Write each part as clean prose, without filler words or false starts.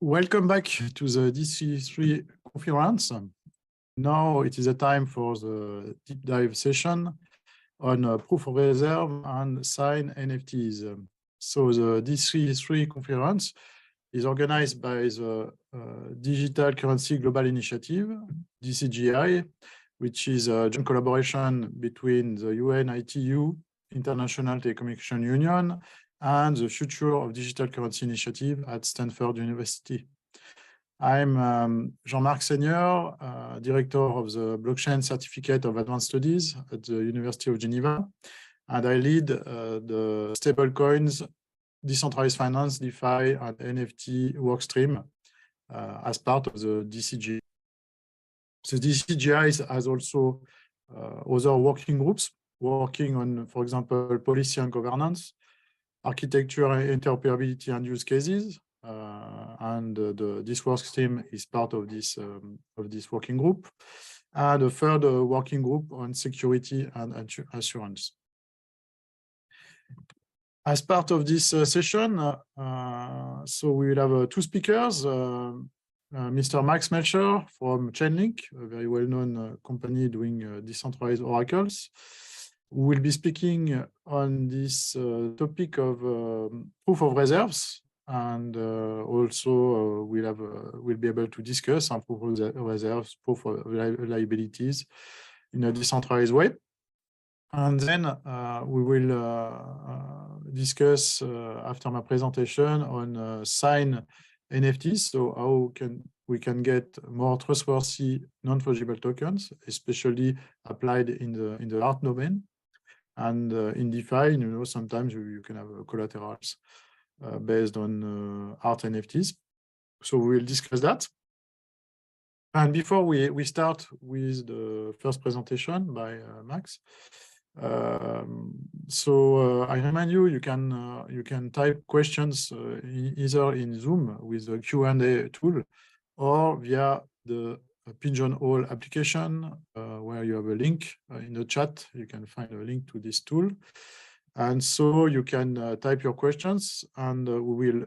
Welcome back to the DC3 conference. Now it is a time for the deep dive session on proof of reserve and sign NFTs. So the DC3 conference is organized by the Digital Currency Global Initiative, DC³, which is a joint collaboration between the UN ITU, International Telecommunication Union, and the Future of Digital Currency Initiative at Stanford University. I'm Jean-Marc Seigneur, Director of the Blockchain Certificate of Advanced Studies at the University of Geneva, and I lead the stablecoins, decentralized finance, DeFi, and NFT workstream as part of the DC³. So DC³ has also other working groups working on, for example, policy and governance, architecture, interoperability, and use cases. This work stream is part of this working group, and a third working group on security and assurance. As part of this session, so we will have two speakers, Mr. Marc Melcher from ChainLink, a very well-known company doing decentralized oracles, who will be speaking on this topic of proof of reserves, and also we'll be able to discuss on proof of reserves, proof of liabilities in a decentralized way. And then we will discuss after my presentation on sign NFTs, so how we can get more trustworthy non-fungible tokens, especially applied in the art domain. And in DeFi, sometimes you can have collaterals based on art NFTs. So we will discuss that. And before we start with the first presentation by Max, I remind you, you can type questions either in Zoom with the Q&A tool or via the Pigeonhole application, where you have a link in the chat. You can find a link to this tool. And so you can type your questions, and we will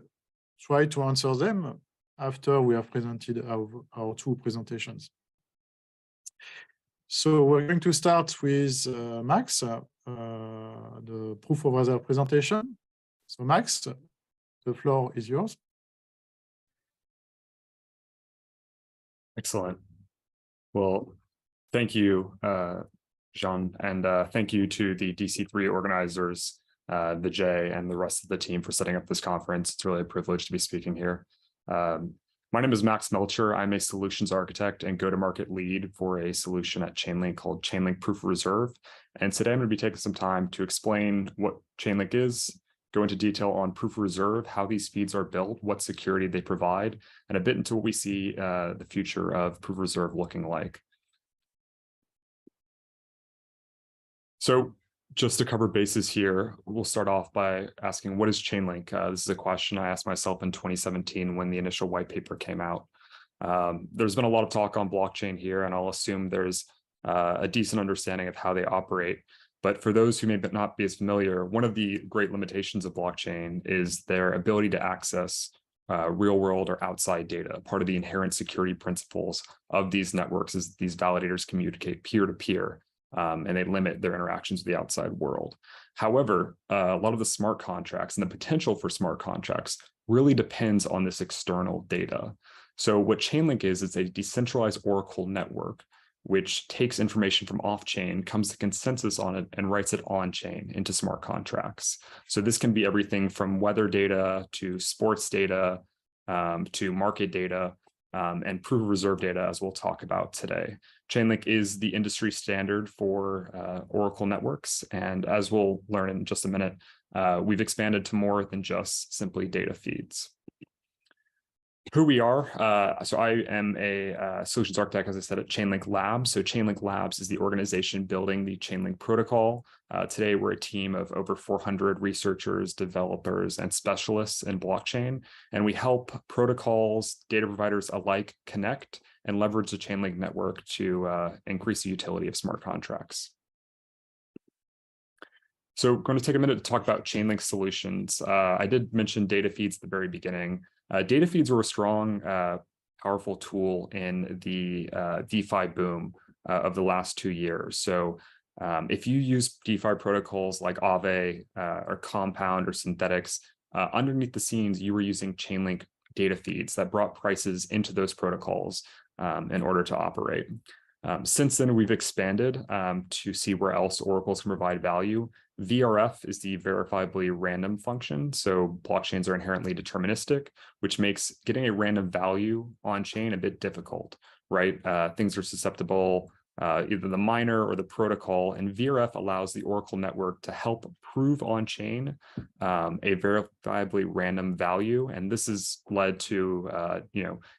try to answer them after we have presented our two presentations. So we're going to start with Max, the proof of reserve presentation. So Max, the floor is yours. Excellent. Well, thank you, Jean, and thank you to the DC3 organizers, the J, and the rest of the team for setting up this conference. It's really a privilege to be speaking here. My name is Mac Melcher. I'm a solutions architect and go-to-market lead for a solution at ChainLink called ChainLink Proof of Reserve. And today I'm going to be taking some time to explain what ChainLink is, go into detail on Proof of Reserve, how these feeds are built, what security they provide, and a bit into what we see the future of Proof of Reserve looking like. So just to cover bases here, we'll start off by asking, what is ChainLink? This is a question I asked myself in 2017 when the initial white paper came out. There's been a lot of talk on blockchain here, and I'll assume there's a decent understanding of how they operate. But for those who may not be as familiar, one of the great limitations of blockchain is their ability to access real world or outside data. Part of the inherent security principles of these networks is these validators communicate peer-to-peer. And they limit their interactions with the outside world. However, a lot of the smart contracts and the potential for smart contracts really depends on this external data. So what ChainLink is, it's a decentralized Oracle network, which takes information from off-chain, comes to consensus on it, and writes it on-chain into smart contracts. So this can be everything from weather data to sports data to market data, and proof of reserve data, as we'll talk about today. ChainLink is the industry standard for Oracle networks. And as we'll learn in just a minute, we've expanded to more than just simply data feeds. Who we are, so I am a solutions architect, as I said, at ChainLink Labs. So ChainLink Labs is the organization building the ChainLink protocol. Today, we're a team of over 400 researchers, developers, and specialists in blockchain. And we help protocols, data providers alike connect and leverage the ChainLink network to increase the utility of smart contracts. So I'm going to take a minute to talk about ChainLink solutions. I did mention data feeds at the very beginning. Data feeds were a strong, powerful tool in the DeFi boom of the last 2 years. So if you use DeFi protocols like Aave or Compound or Synthetics, underneath the scenes, you were using ChainLink data feeds that brought prices into those protocols in order to operate. Since then, we've expanded to see where else oracles can provide value. VRF is the verifiably random function. So blockchains are inherently deterministic, which makes getting a random value on chain a bit difficult, right? Things are susceptible, either the miner or the protocol, and VRF allows the Oracle network to help prove on chain a verifiably random value. And this has led to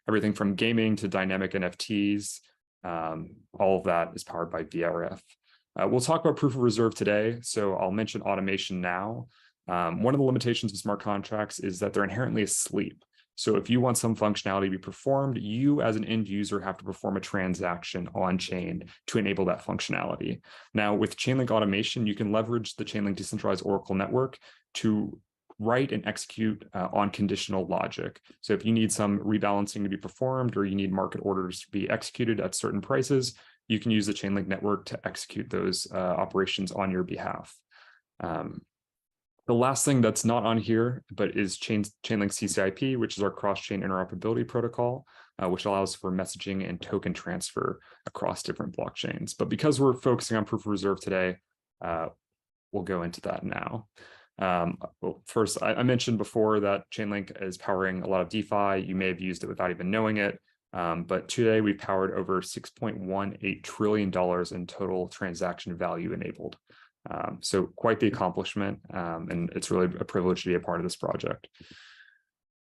everything from gaming to dynamic NFTs. All of that is powered by VRF. We'll talk about proof of reserve today, so I'll mention automation now. One of the limitations of smart contracts is that they're inherently asleep. So if you want some functionality to be performed, you as an end user have to perform a transaction on chain to enable that functionality. Now with Chainlink automation, you can leverage the Chainlink decentralized Oracle network to write and execute on conditional logic. So if you need some rebalancing to be performed, or you need market orders to be executed at certain prices, you can use the Chainlink network to execute those operations on your behalf. The last thing that's not on here, but is Chainlink CCIP, which is our cross-chain interoperability protocol, which allows for messaging and token transfer across different blockchains. But because we're focusing on proof of reserve today, we'll go into that now. Well, first, I mentioned before that Chainlink is powering a lot of DeFi. You may have used it without even knowing it. But today we powered over $6.18 trillion in total transaction value enabled. So quite the accomplishment, and it's really a privilege to be a part of this project.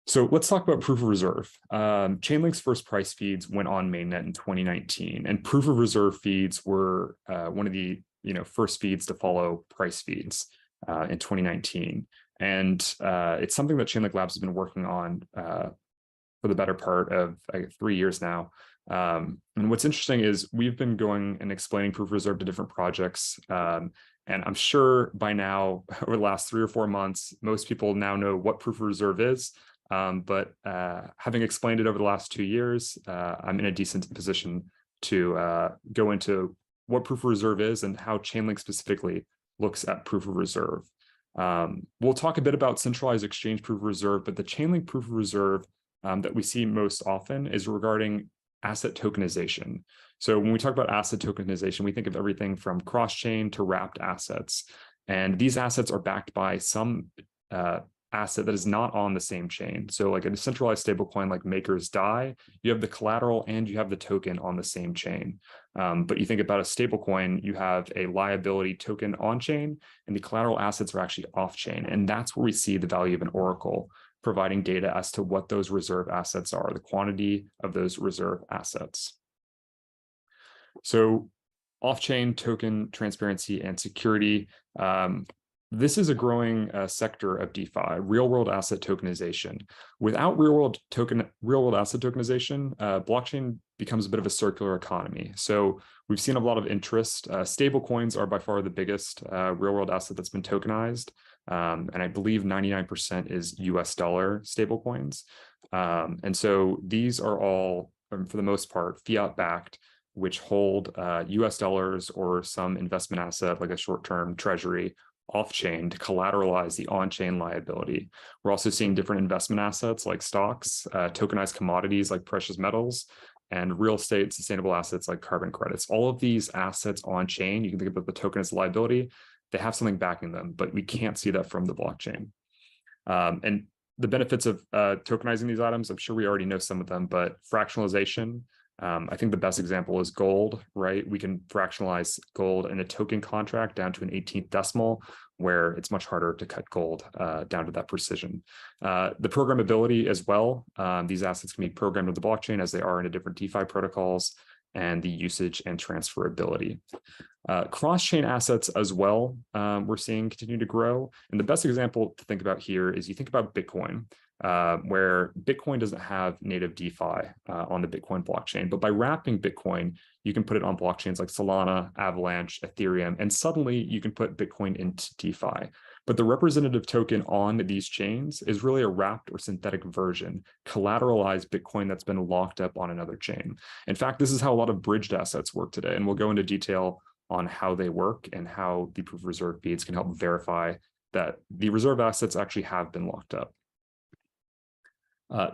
So let's talk about proof of reserve. Chainlink's first price feeds went on mainnet in 2019, and proof of reserve feeds were one of the first feeds to follow price feeds in 2019. And it's something that Chainlink Labs has been working on for the better part of 3 years now. And what's interesting is we've been going and explaining proof of reserve to different projects. And I'm sure by now, over the last 3 or 4 months, most people now know what proof of reserve is. But having explained it over the last 2 years, I'm in a decent position to go into what proof of reserve is and how Chainlink specifically looks at proof of reserve. We'll talk a bit about centralized exchange proof of reserve, but the Chainlink proof of reserve that we see most often is regarding asset tokenization. So when we talk about asset tokenization, we think of everything from cross-chain to wrapped assets. And these assets are backed by some asset that is not on the same chain. So like a decentralized stablecoin like Maker's DAI, you have the collateral and you have the token on the same chain. But you think about a stablecoin, you have a liability token on chain and the collateral assets are actually off chain. And that's where we see the value of an oracle, providing data as to what those reserve assets are, the quantity of those reserve assets. So off-chain token transparency and security. This is a growing sector of DeFi, real-world asset tokenization. Without real-world asset tokenization, blockchain becomes a bit of a circular economy. So we've seen a lot of interest. Stable coins are by far the biggest real-world asset that's been tokenized. And I believe 99% is US dollar stable coins. And so these are all, for the most part, fiat-backed, which hold US dollars or some investment asset like a short-term treasury off-chain to collateralize the on-chain liability. We're also seeing different investment assets like stocks, tokenized commodities like precious metals, and real estate sustainable assets like carbon credits. All of these assets on-chain, you can think about the token as liability, they have something backing them, but we can't see that from the blockchain. And the benefits of tokenizing these items, I'm sure we already know some of them, but fractionalization, I think the best example is gold, right? We can fractionalize gold in a token contract down to an 18th decimal, where it's much harder to cut gold down to that precision. The programmability as well, these assets can be programmed with the blockchain as they are in the different DeFi protocols, and the usage and transferability. Cross-chain assets as well, we're seeing continue to grow. And the best example to think about here is you think about Bitcoin, where Bitcoin doesn't have native DeFi on the Bitcoin blockchain, but by wrapping Bitcoin, you can put it on blockchains like Solana, Avalanche, Ethereum, and suddenly you can put Bitcoin into DeFi. But the representative token on these chains is really a wrapped or synthetic version, collateralized Bitcoin that's been locked up on another chain. In fact, this is how a lot of bridged assets work today. And we'll go into detail on how they work and how the proof of reserve feeds can help verify that the reserve assets actually have been locked up.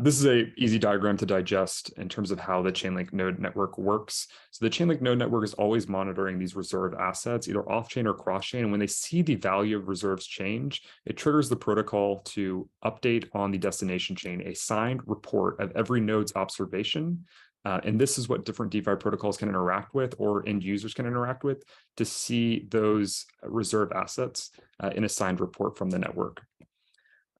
This is an easy diagram to digest in terms of how the ChainLink node network works. So the ChainLink node network is always monitoring these reserve assets, either off-chain or cross-chain. And when they see the value of reserves change, it triggers the protocol to update on the destination chain a signed report of every node's observation. And this is what different DeFi protocols can interact with, or end users can interact with, to see those reserve assets in a signed report from the network.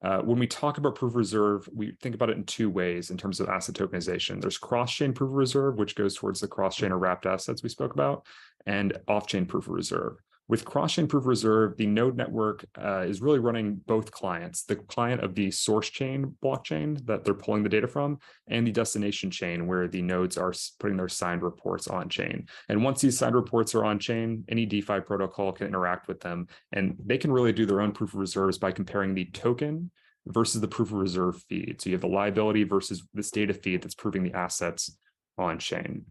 When we talk about proof of reserve, we think about it in two ways in terms of asset tokenization. There's cross-chain proof of reserve, which goes towards the cross-chain or wrapped assets we spoke about, and off-chain proof of reserve. With cross-chain proof of reserve, the node network is really running both clients, the client of the source chain blockchain that they're pulling the data from, and the destination chain where the nodes are putting their signed reports on chain. And once these signed reports are on chain, any DeFi protocol can interact with them, and they can really do their own proof of reserves by comparing the token versus the proof of reserve feed. So you have the liability versus this data feed that's proving the assets on chain.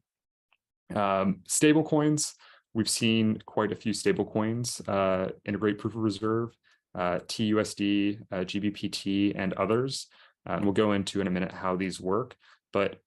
Stable coins. We've seen quite a few stable coins integrate proof of reserve, TUSD, GBPT, and others. And we'll go into in a minute how these work. But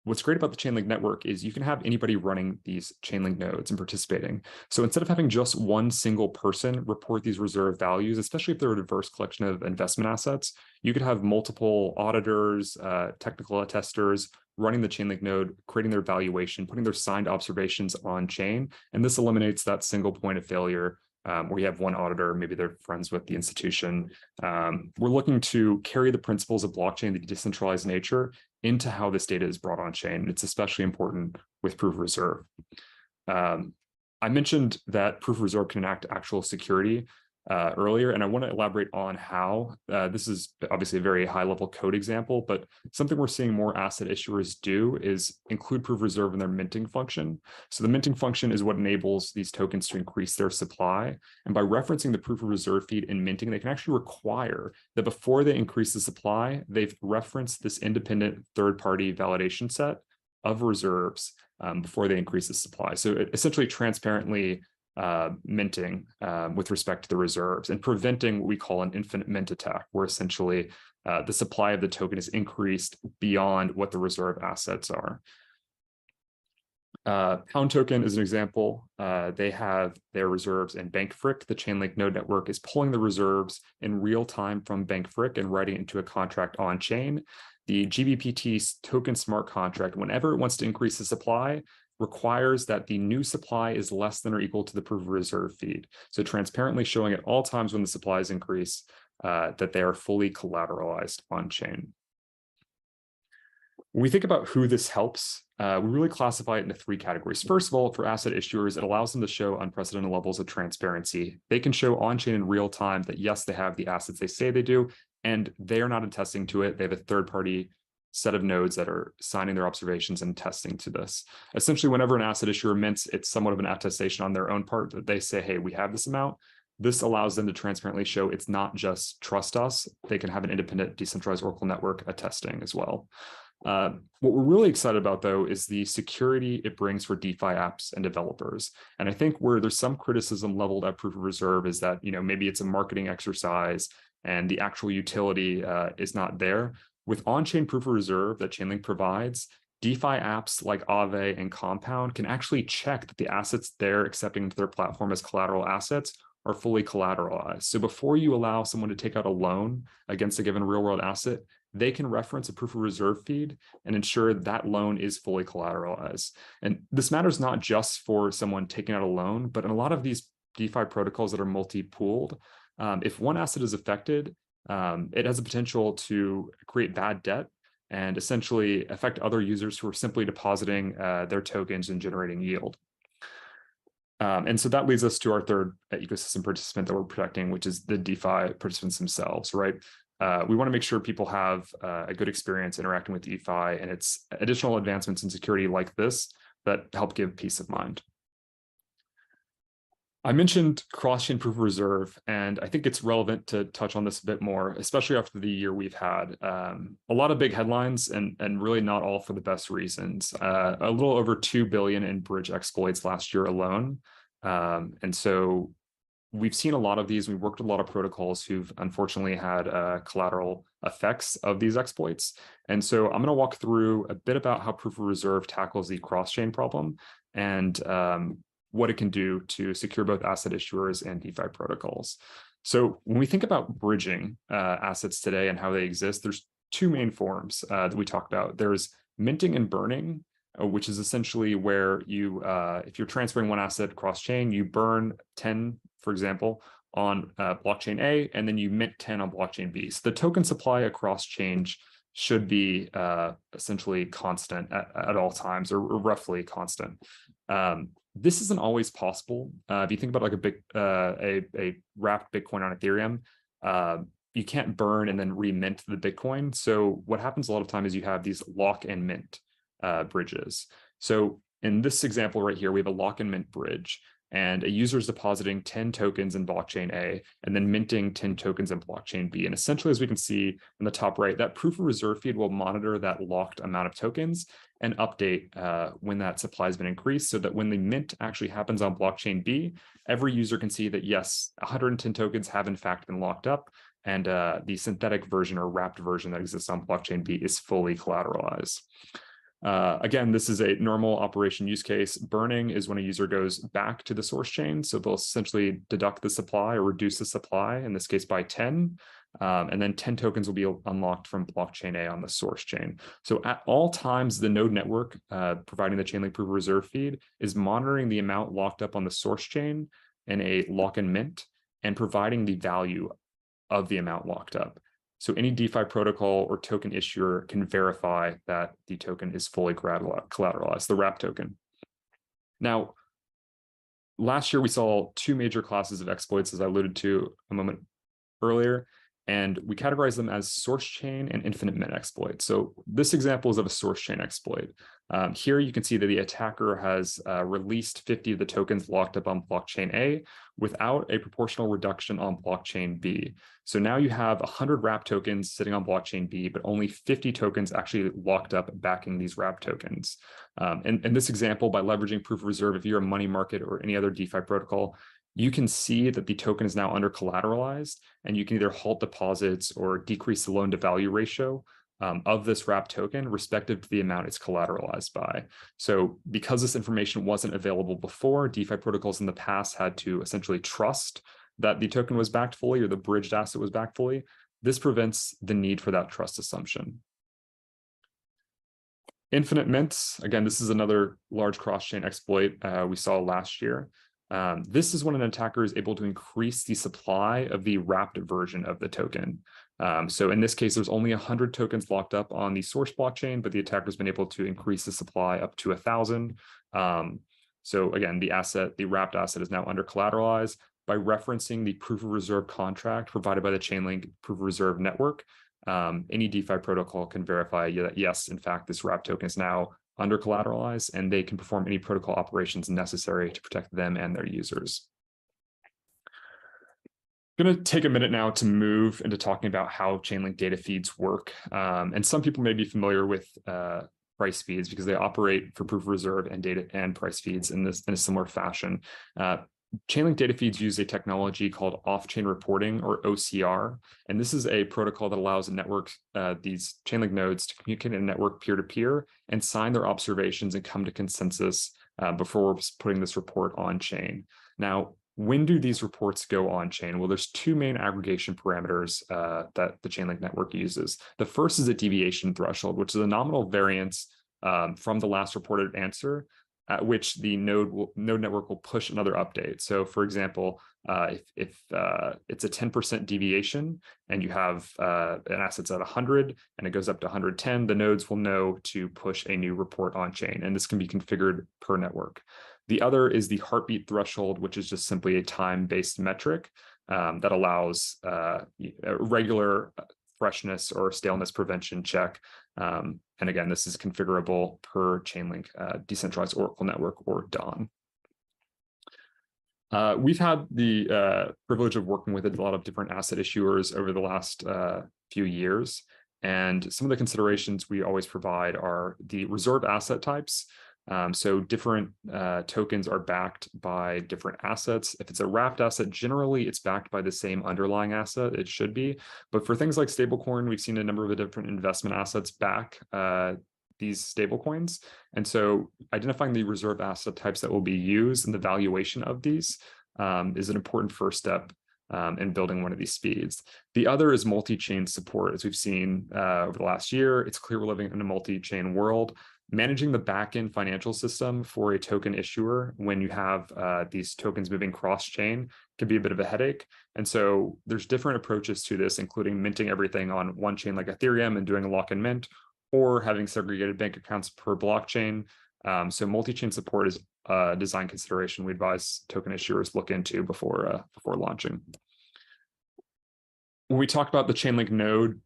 what's great about the ChainLink network is you can have anybody running these ChainLink nodes and participating. So instead of having just one single person report these reserve values, especially if they're a diverse collection of investment assets, you could have multiple auditors, technical attesters running the ChainLink node, creating their valuation, putting their signed observations on chain. And this eliminates that single point of failure where you have one auditor, maybe they're friends with the institution. We're looking to carry the principles of blockchain, the decentralized nature, into how this data is brought on chain. It's especially important with proof of reserve. I mentioned that proof of reserve can enact actual security earlier, and I want to elaborate on how. This is obviously a very high-level code example, but something we're seeing more asset issuers do is include proof of reserve in their minting function. So the minting function is what enables these tokens to increase their supply. And by referencing the proof of reserve feed in minting, they can actually require that before they increase the supply, they've referenced this independent third-party validation set of reserves before they increase the supply. So essentially transparently minting with respect to the reserves and preventing what we call an infinite mint attack, where essentially the supply of the token is increased beyond what the reserve assets are. Pound Token is an example. They have their reserves in Bank Frick. The ChainLink node network is pulling the reserves in real time from Bank Frick and writing it into a contract on chain. The GBPT token smart contract, whenever it wants to increase the supply, requires that the new supply is less than or equal to the proof of reserve feed. So transparently showing at all times when the supplies increase that they are fully collateralized on chain. When we think about who this helps, we really classify it into three categories. First of all, for asset issuers, it allows them to show unprecedented levels of transparency. They can show on chain in real time that yes, they have the assets they say they do, and they are not attesting to it. They have a third-party set of nodes that are signing their observations and testing to this. Essentially, whenever an asset issuer mints, it's somewhat of an attestation on their own part that they say, hey, we have this amount. This allows them to transparently show it's not just trust us. They can have an independent decentralized Oracle network attesting as well. What we're really excited about, though, is the security it brings for DeFi apps and developers. And I think where there's some criticism leveled at proof of reserve is that, maybe it's a marketing exercise and the actual utility is not there. With on-chain proof of reserve that ChainLink provides, DeFi apps like Aave and Compound can actually check that the assets they're accepting into their platform as collateral assets are fully collateralized. So before you allow someone to take out a loan against a given real-world asset, they can reference a proof of reserve feed and ensure that loan is fully collateralized. And this matters not just for someone taking out a loan, but in a lot of these DeFi protocols that are multi-pooled, if one asset is affected, it has the potential to create bad debt and essentially affect other users who are simply depositing their tokens and generating yield. And so that leads us to our third ecosystem participant that we're protecting, which is the DeFi participants themselves, right? We want to make sure people have a good experience interacting with DeFi, and it's additional advancements in security like this that help give peace of mind. I mentioned cross-chain proof of reserve, and I think it's relevant to touch on this a bit more, especially after the year we've had. A lot of big headlines, and really not all for the best reasons. A little over 2 billion in bridge exploits last year alone. And so we've seen a lot of these. We've worked with a lot of protocols who've unfortunately had collateral effects of these exploits. And so I'm going to walk through a bit about how proof of reserve tackles the cross-chain problem, and what it can do to secure both asset issuers and DeFi protocols. So when we think about bridging assets today and how they exist, there's two main forms that we talk about. There's minting and burning, which is essentially where you, if you're transferring one asset across chain, you burn 10, for example, on blockchain A, and then you mint 10 on blockchain B. So the token supply across chain should be essentially constant at all times, or roughly constant. This isn't always possible. If you think about like a wrapped Bitcoin on Ethereum, you can't burn and then remint the Bitcoin. So what happens a lot of time is you have these lock and mint bridges. So in this example right here, we have a lock and mint bridge, and a user is depositing 10 tokens in blockchain A and then minting 10 tokens in blockchain B. And essentially, as we can see in the top right, that proof of reserve feed will monitor that locked amount of tokens and update when that supply has been increased, so that when the mint actually happens on blockchain B, every user can see that, yes, 110 tokens have in fact been locked up, and the synthetic version or wrapped version that exists on blockchain B is fully collateralized. Again, this is a normal operation use case. Burning is when a user goes back to the source chain. So they'll essentially deduct the supply or reduce the supply, in this case by 10. And then 10 tokens will be unlocked from blockchain A on the source chain. So at all times, the node network providing the ChainLink proof of reserve feed is monitoring the amount locked up on the source chain in a lock and mint, and providing the value of the amount locked up. So any DeFi protocol or token issuer can verify that the token is fully collateralized, the wrap token. Now, last year we saw two major classes of exploits, as I alluded to a moment earlier, and we categorize them as source chain and infinite mint exploits. So this example is of a source chain exploit. Here you can see that the attacker has released 50 of the tokens locked up on blockchain A without a proportional reduction on blockchain B. So now you have 100 wrap tokens sitting on blockchain B, but only 50 tokens actually locked up backing these wrap tokens. And in this example, by leveraging proof of reserve, if you're a money market or any other DeFi protocol, you can see that the token is now under collateralized, and you can either halt deposits or decrease the loan to value ratio of this wrap token, respective to the amount it's collateralized by. So because this information wasn't available before, DeFi protocols in the past had to essentially trust that the token was backed fully, or the bridged asset was backed fully. This prevents the need for that trust assumption. Infinite mints, again, this is another large cross-chain exploit we saw last year. This is when an attacker is able to increase the supply of the wrapped version of the token. So in this case, there's only 100 tokens locked up on the source blockchain, but the attacker's been able to increase the supply up to 1,000. So again, the wrapped asset is now under collateralized. By referencing the proof of reserve contract provided by the ChainLink proof of reserve network, any DeFi protocol can verify that, yes, in fact, this wrapped token is now under collateralized, and they can perform any protocol operations necessary to protect them and their users. I'm going to take a minute now to move into talking about how ChainLink data feeds work. And some people may be familiar with price feeds because they operate for proof of reserve and data and price feeds in a similar fashion. ChainLink data feeds use a technology called off-chain reporting, or OCR. And this is a protocol that allows a network, these ChainLink nodes, to communicate in a network peer-to-peer and sign their observations and come to consensus before putting this report on chain. Now, when do these reports go on chain? Well, there's two main aggregation parameters that the ChainLink network uses. The first is a deviation threshold, which is a nominal variance from the last reported answer, at which the node network will push another update. So for example, if it's a 10% deviation and you have an asset's at 100 and it goes up to 110, the nodes will know to push a new report on chain, and this can be configured per network. The other is the heartbeat threshold, which is just simply a time-based metric that allows a regular freshness or staleness prevention check. And again, this is configurable per ChainLink Decentralized Oracle Network, or DON. We've had the privilege of working with a lot of different asset issuers over the last few years. And some of the considerations we always provide are the reserve asset types. So different tokens are backed by different assets. If it's a wrapped asset, generally it's backed by the same underlying asset. It should be. But for things like stablecoin, we've seen a number of the different investment assets back these stablecoins. And so identifying the reserve asset types that will be used and the valuation of these is an important first step in building one of these speeds. The other is multi-chain support. As we've seen over the last year, it's clear we're living in a multi-chain world. Managing the backend financial system for a token issuer when you have these tokens moving cross-chain can be a bit of a headache. And so there's different approaches to this, including minting everything on one chain like Ethereum and doing a lock and mint, or having segregated bank accounts per blockchain. So multi-chain support is a design consideration we advise token issuers look into before launching. When we talk about the ChainLink node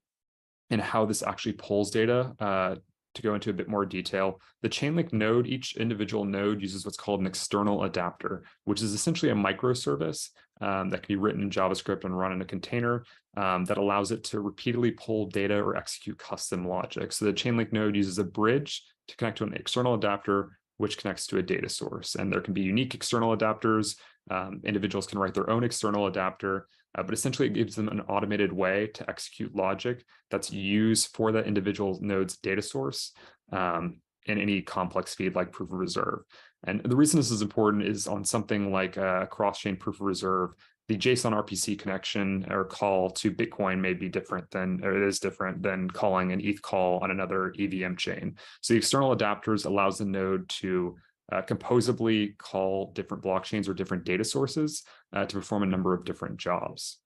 and how this actually pulls data, to go into a bit more detail, the ChainLink node, each individual node uses what's called an external adapter, which is essentially a microservice that can be written in JavaScript and run in a container that allows it to repeatedly pull data or execute custom logic. So the ChainLink node uses a bridge to connect to an external adapter, which connects to a data source. And there can be unique external adapters. Individuals can write their own external adapter, but essentially it gives them an automated way to execute logic that's used for that individual node's data source in any complex feed like proof of reserve. And the reason this is important is on something like a cross-chain proof of reserve, the JSON RPC connection or call to Bitcoin may be different than, or it is different than calling an ETH call on another EVM chain. So the external adapters allows the node to composably call different blockchains or different data sources to perform a number of different jobs.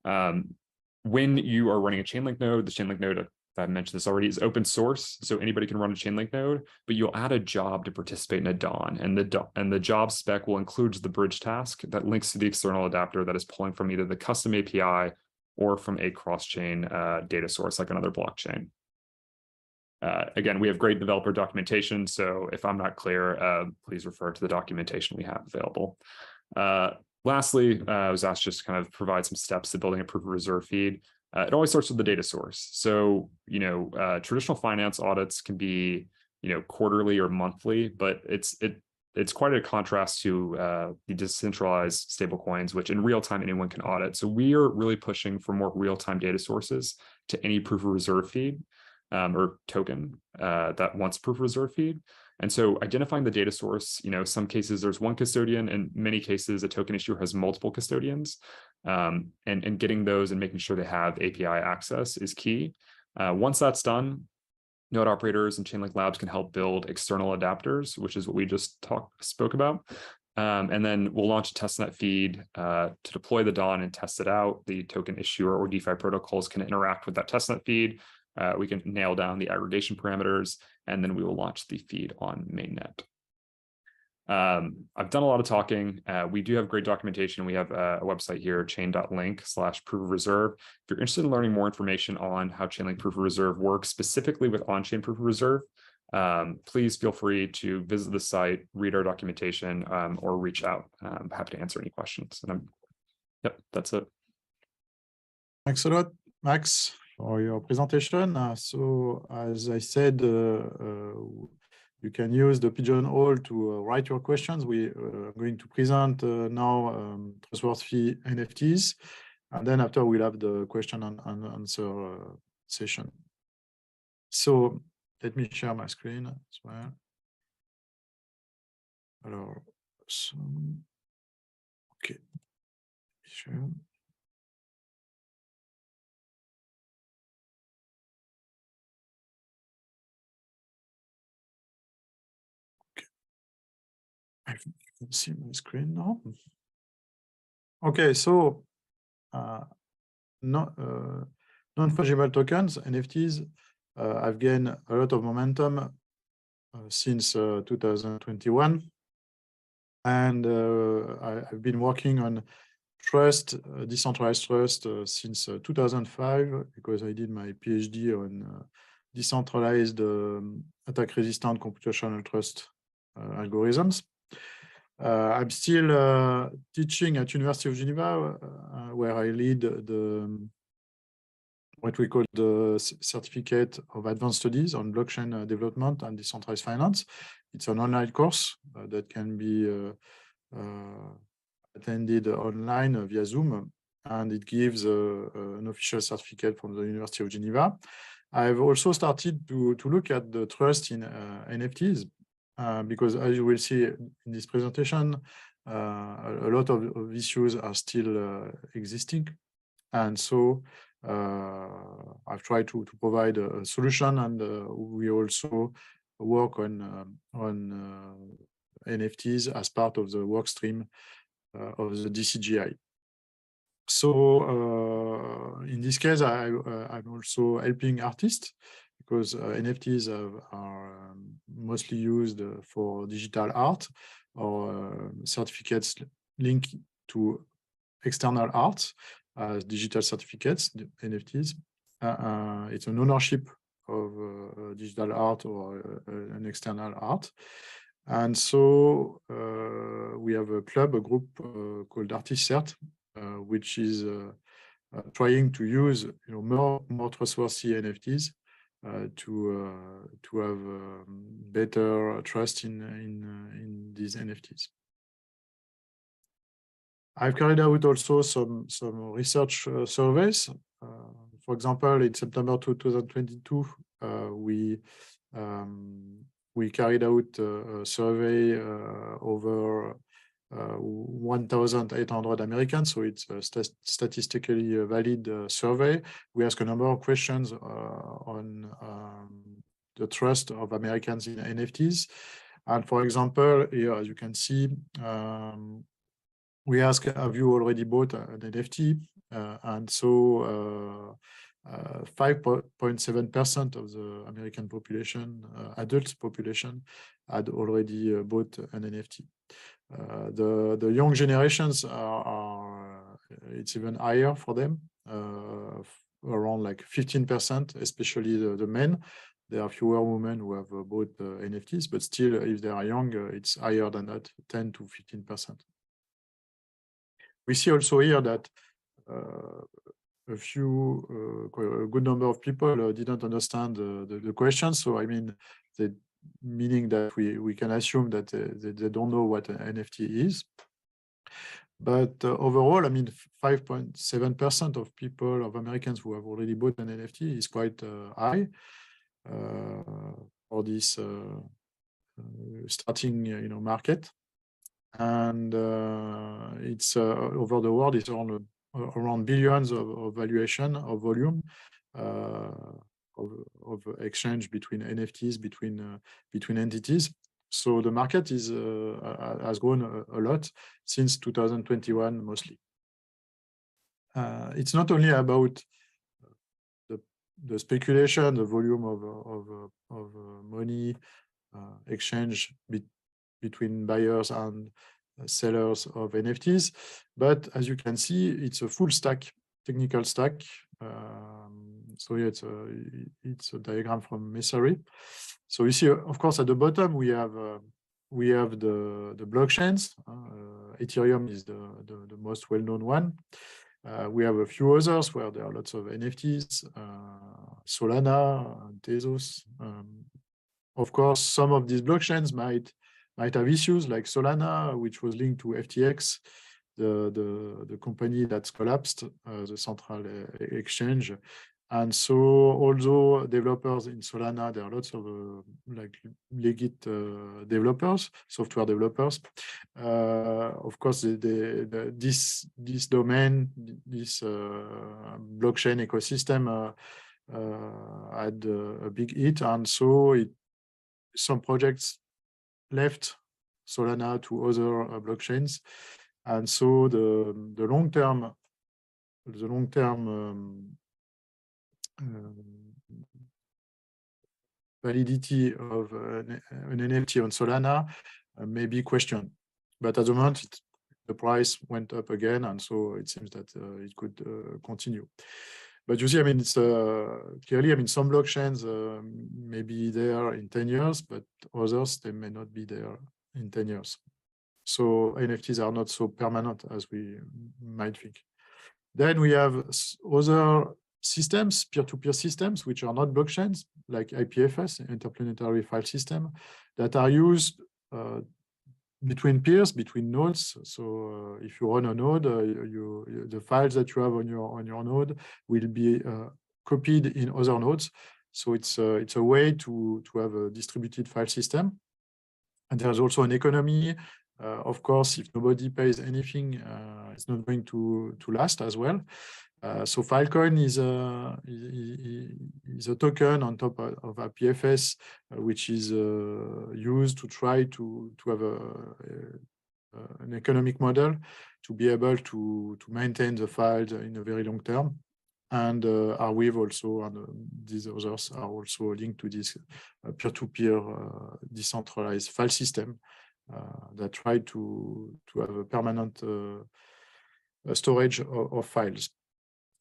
When you are running a ChainLink node, the ChainLink node, I mentioned this already, is open source, so anybody can run a ChainLink node, but you'll add a job to participate in a DAWN, and the job spec will include the bridge task that links to the external adapter that is pulling from either the custom API or from a cross-chain data source like another blockchain. Again, we have great developer documentation, so if I'm not clear, please refer to the documentation we have available. Lastly, I was asked just to kind of provide some steps to building a proof of reserve feed. It always starts with the data source. So, traditional finance audits can be, quarterly or monthly, but it's quite a contrast to the decentralized stablecoins, which in real time anyone can audit. So we are really pushing for more real-time data sources to any proof of reserve feed. Or token that wants proof of reserve feed. And so identifying the data source, some cases there's one custodian, in many cases a token issuer has multiple custodians, and getting those and making sure they have API access is key. Once that's done, node operators and ChainLink Labs can help build external adapters, which is what we just spoke about. And then we'll launch a testnet feed to deploy the DAWN and test it out. The token issuer or DeFi protocols can interact with that testnet feed. We can nail down the aggregation parameters, and then we will launch the feed on mainnet. I've done a lot of talking. We do have great documentation. We have a website here, chain.link/proof of reserve. If you're interested in learning more information on how ChainLink proof of reserve works, specifically with on-chain proof of reserve, please feel free to visit the site, read our documentation, or reach out. I'm happy to answer any questions. And yep, that's it. Thanks a lot, Max, for your presentation. So as I said, you can use the Pigeonhole to write your questions. We are going to present now trustworthy NFTs, and then after we'll have the question and answer session. So let me share my screen as well. Alors, so, okay, sure. I can see my screen now. Okay, so non-fungible tokens, NFTs, have gained a lot of momentum since 2021. And I've been working on trust, decentralized trust since 2005, because I did my PhD on decentralized attack-resistant computational trust algorithms. I'm still teaching at University of Geneva, where I lead what we call the Certificate of Advanced Studies on Blockchain Development and Decentralized Finance. It's an online course that can be attended online via Zoom, and it gives an official certificate from the University of Geneva. I've also started to look at the trust in NFTs, because as you will see in this presentation, a lot of issues are still existing. And so I've tried to provide a solution, and we also work on NFTs as part of the work stream of the DC³. So in this case, I'm also helping artists, because NFTs are mostly used for digital art or certificates linked to external art as digital certificates, NFTs. It's an ownership of digital art or an external art. And so we have a group called ArtistCert, which is trying to use more trustworthy NFTs to have better trust in these NFTs. I've carried out also some research surveys. For example, in September 2022, we carried out a survey over 1,800 Americans, so it's a statistically valid survey. We ask a number of questions on the trust of Americans in NFTs. And for example, here, as you can see, we ask, have you already bought an NFT? And so 5.7% of the American population, adult population, had already bought an NFT. The young generations it's even higher for them, around like 15%, especially the men. There are fewer women who have bought NFTs, but still, if they are young, it's higher than that, 10 to 15%. We see also here that a good number of people didn't understand the question. So, I mean, meaning that we can assume that they don't know what an NFT is. But overall, I mean, 5.7% of people, of Americans who have already bought an NFT is quite high for this starting, market. And it's over the world, it's around billions of valuation of volume of exchange between NFTs, between entities. So the market has grown a lot since 2021 mostly. It's not only about the speculation, the volume of money exchange between buyers and sellers of NFTs, but as you can see, it's a full stack, technical stack. So here it's a diagram from Melcher. So you see, of course, at the bottom we have the blockchains. Ethereum is the most well-known one. We have a few others where there are lots of NFTs, Solana, Tezos. Of course, some of these blockchains might have issues, like Solana, which was linked to FTX, the company that's collapsed, the central exchange. And so, although developers in Solana, there are lots of like legit developers, software developers. Of course, this domain, this blockchain ecosystem had a big hit, and so some projects left Solana to other blockchains, and so the long-term validity of an NFT on Solana may be questioned. But at the moment, the price went up again, and so it seems that it could continue. But you see, I mean, it's clearly, I mean, some blockchains may be there in 10 years, but others, they may not be there in 10 years. So NFTs are not so permanent as we might think. Then we have other systems, peer-to-peer systems, which are not blockchains, like IPFS, Interplanetary File System, that are used between peers, between nodes. So if you run a node, the files that you have on your node will be copied in other nodes. So it's a way to have a distributed file system. And there's also an economy. Of course, if nobody pays anything, it's not going to last as well. So Filecoin is a token on top of IPFS, which is used to try to have an economic model to be able to maintain the files in a very long term. And Arweave also, and these others are also linked to this peer-to-peer decentralized file system that try to have a permanent storage of files.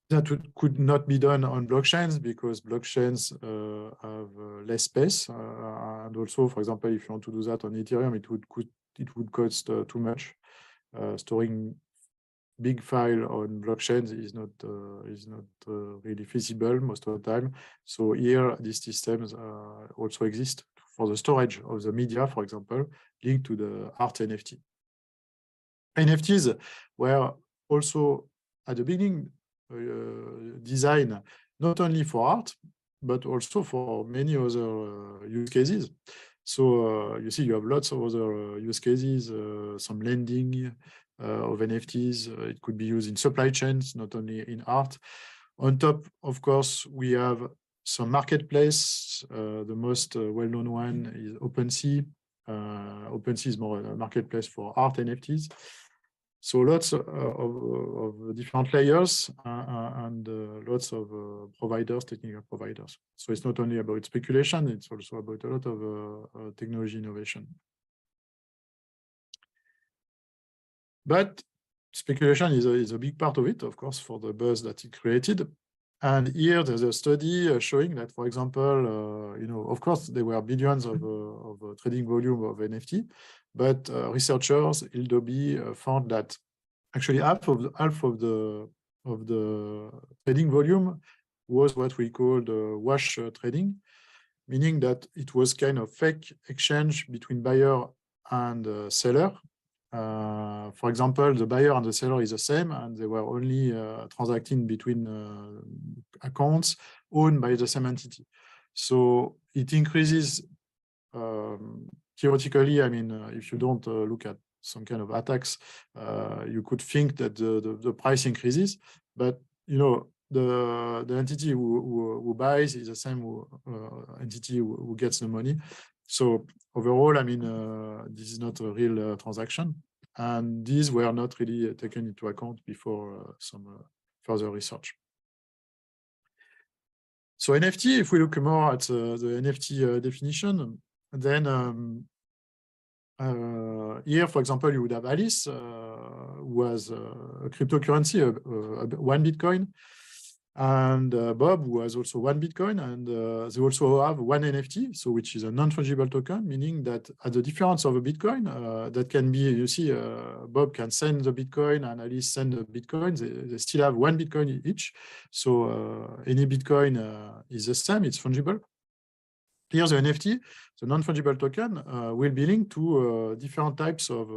That could not be done on blockchains because blockchains have less space. And also, for example, if you want to do that on Ethereum, it would cost too much. Storing big file on blockchains is not really feasible most of the time. So here, these systems also exist for the storage of the media, for example, linked to the art NFT. NFTs were also at the beginning designed not only for art, but also for many other use cases. So you see, you have lots of other use cases, some lending of NFTs. It could be used in supply chains, not only in art. On top, of course, we have some marketplace. The most well-known one is OpenSea. OpenSea is more a marketplace for art NFTs. So lots of different layers and lots of providers, technical providers. So it's not only about speculation, it's also about a lot of technology innovation. But speculation is a big part of it, of course, for the buzz that it created. And here there's a study showing that, for example, of course, there were billions of trading volume of NFT, but researchers, Ildobi, found that actually half of the trading volume was what we call the wash trading, meaning that it was kind of fake exchange between buyer and seller. For example, the buyer and the seller is the same, and they were only transacting between accounts owned by the same entity. So it increases theoretically. I mean, if you don't look at some kind of attacks, you could think that the price increases, but the entity who buys is the same entity who gets the money. So overall, I mean, this is not a real transaction, and these were not really taken into account before some further research. So NFT, if we look more at the NFT definition, then here, for example, you would have Alice, who was a cryptocurrency, 1 Bitcoin, and Bob, who has also 1 Bitcoin, and they also have 1 NFT, so which is a non-fungible token, meaning that at the difference of a Bitcoin, that can be, you see, Bob can send the Bitcoin and Alice send the Bitcoin. They still have 1 Bitcoin each, so any Bitcoin is the same, it's fungible. Here, the NFT, the non-fungible token, will be linked to different types of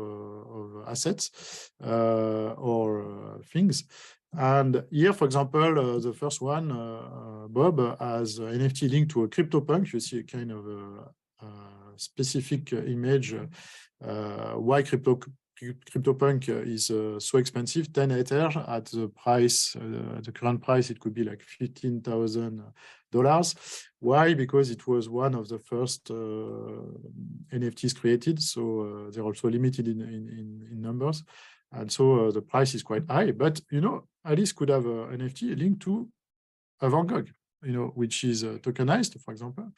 assets or things. And here, for example, the first one, Bob, has an NFT linked to a CryptoPunk. You see a kind of specific image why CryptoPunk is so expensive, 10 Ether at the price, the current price, it could be like $15,000. Why? Because it was one of the first NFTs created, so they're also limited in numbers. And so the price is quite high, but Alice could have an NFT linked to a Van Gogh, which is tokenized, for example.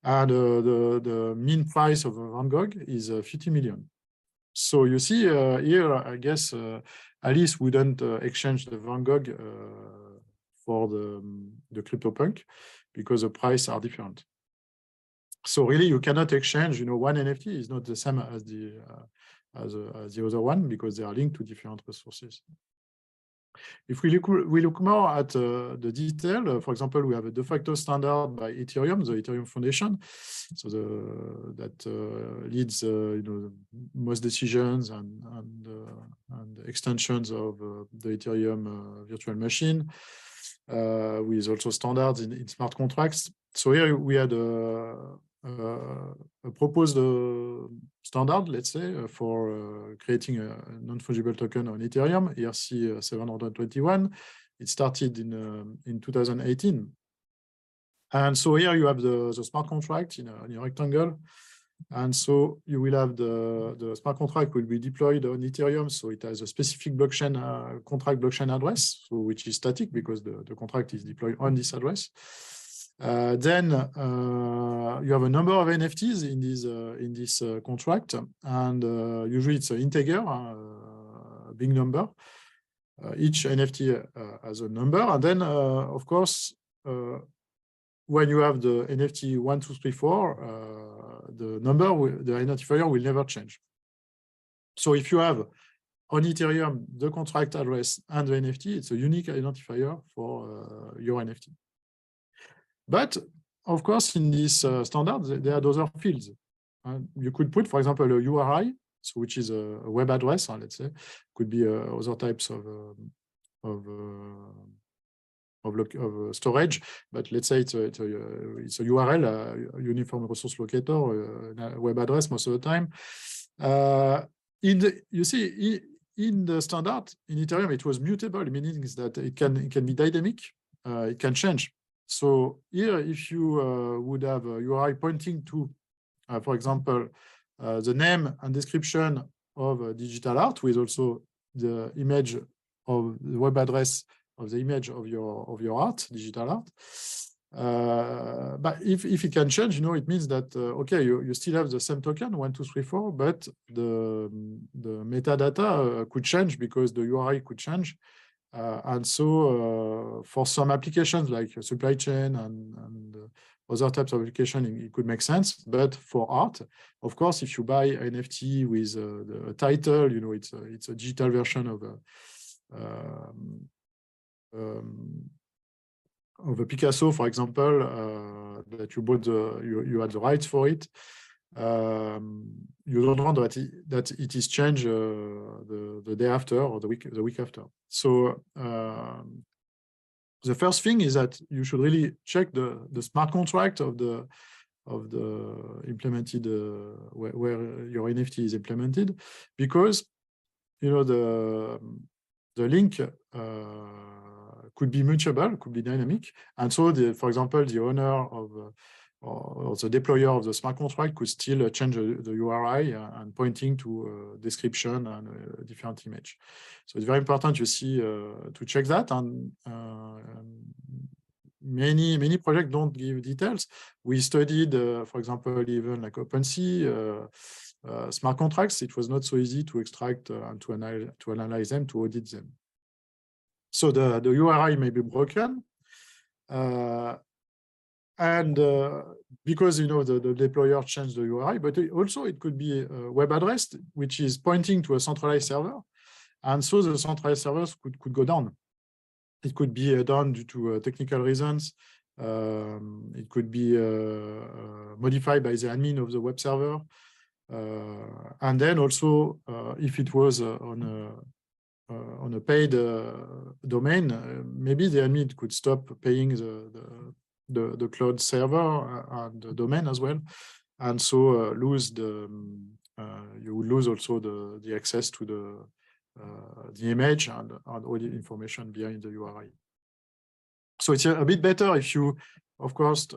And the mean price of a Van Gogh is 50 million. So you see here, I guess Alice wouldn't exchange the Van Gogh for the CryptoPunk because the prices are different. So really, you cannot exchange. One NFT is not the same as the as the other one because they are linked to different resources. If we look more at the detail, for example, we have a de facto standard by Ethereum, the Ethereum Foundation, so that leads most decisions and extensions of the Ethereum virtual machine, with also standards in smart contracts. So here we had a proposed standard, let's say, for creating a non-fungible token on Ethereum, ERC 721. It started in 2018. And so here you have the smart contract in a rectangle. And so you will have the smart contract will be deployed on Ethereum. So it has a specific blockchain contract blockchain address, so which is static because the contract is deployed on this address. Then you have a number of NFTs in this contract, and usually it's an integer, a big number. Each NFT has a number, and then of course when you have the NFT 1, 2, 3, 4, the identifier will never change. So if you have on Ethereum the contract address and the NFT, it's a unique identifier for your NFT. But of course, in this standard, there are other fields. You could put, for example, a URI, so which is a web address, let's say, could be other types of storage, but let's say it's a URL, a uniform resource locator, a web address most of the time. You see, in the standard, in Ethereum, it was mutable, meaning that it can be dynamic, it can change. So here, if you would have a URI pointing to, for example, the name and description of a digital art with also the image of the web address of the image of your art, digital art. But if it can change, it means that, okay, you still have the same token, 1, 2, 3, 4, but the metadata could change because the URI could change. And so for some applications like supply chain and other types of application, it could make sense. But for art, of course, if you buy an NFT with the title, it's a digital version of a Picasso, for example, that you bought, you had the rights for it. You don't want that it is changed the day after or the week after. So the first thing is that you should really check the smart contract of the implemented where your NFT is implemented, because the link could be mutable, could be dynamic, and so for example, the owner of or the deployer of the smart contract could still change the URI and pointing to a description and a different image. So it's very important, you see, to check that. And many projects don't give details. We studied, for example, even like OpenSea, smart contracts. It was not so easy to extract and to analyze them, to audit them. So the URI may be broken. And because the deployer changed the URI, but also it could be a web address which is pointing to a centralized server, and so the centralized servers could go down. It could be done due to technical reasons. It could be modified by the admin of the web server, and then also if it was on a paid domain, maybe the admin could stop paying the cloud server and the domain as well, and so you would lose also the access to the image and all the information behind the URI. So it's a bit better if you, of course,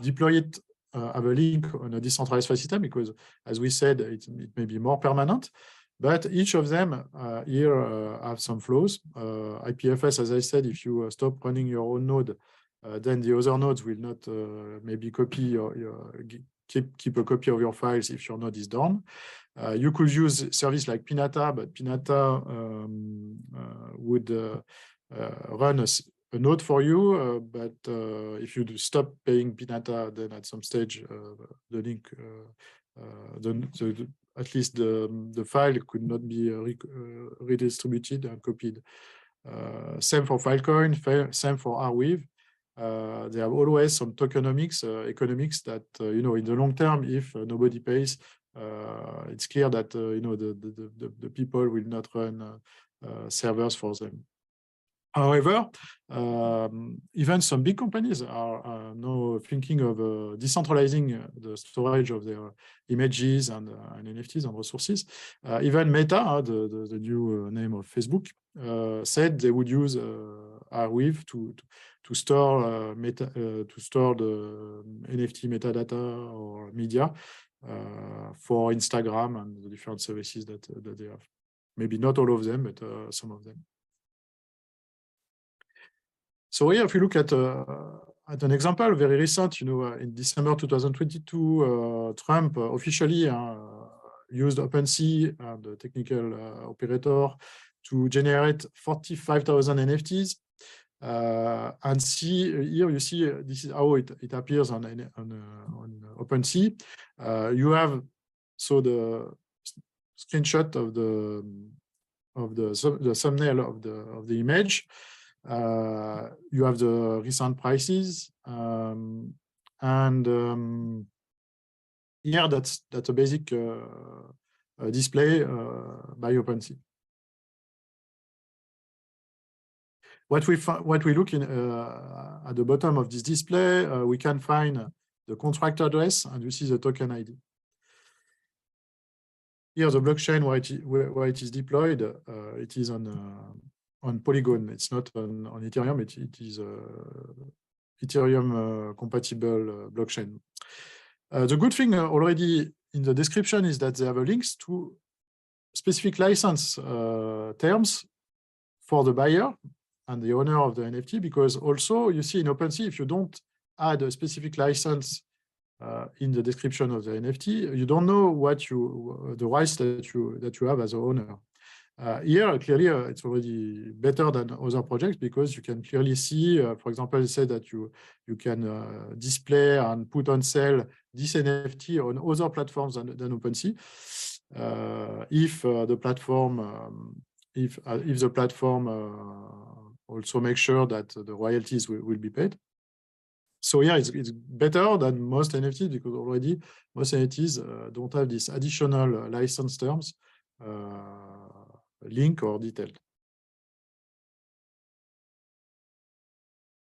deploy it, have a link on a decentralized file system, because as we said, it may be more permanent. But each of them here have some flaws. IPFS, as I said, if you stop running your own node, then the other nodes will not maybe copy or keep a copy of your files if your node is down. You could use service like Pinata, but Pinata would run a node for you. But if you do stop paying Pinata, then at some stage the link, at least the file could not be redistributed and copied. Same for Filecoin, same for Arweave. They have always some tokenomics, economics that, in the long term, if nobody pays, it's clear that, the people will not run servers for them. However, even some big companies are now thinking of decentralizing the storage of their images and NFTs and resources. Even Meta, the new name of Facebook, said they would use Arweave to store the NFT metadata or media for Instagram and the different services that they have. Maybe not all of them, but some of them. So here, if you look at an example, very recent, in December 2022, Trump officially used OpenSea and the technical operator to generate 45,000 NFTs. And here you see this is how it appears on OpenSea. You have the screenshot of the thumbnail of the image. You have the recent prices, and here that's a basic display by OpenSea. What we look in at the bottom of this display, we can find the contract address, and you see the token ID. Here, the blockchain where it is deployed, it is on Polygon. It's not on Ethereum. It is Ethereum compatible blockchain. The good thing already in the description is that they have a links to specific license terms for the buyer and the owner of the NFT, because also you see in OpenSea, if you don't add a specific license in the description of the NFT, you don't know what the rights that you have as an owner. Here, clearly, it's already better than other projects because you can clearly see, for example, say that you can display and put on sale this NFT on other platforms than OpenSea. If the platform also makes sure that the royalties will be paid. So yeah, it's better than most NFTs because already most NFTs don't have these additional license terms, link or detailed.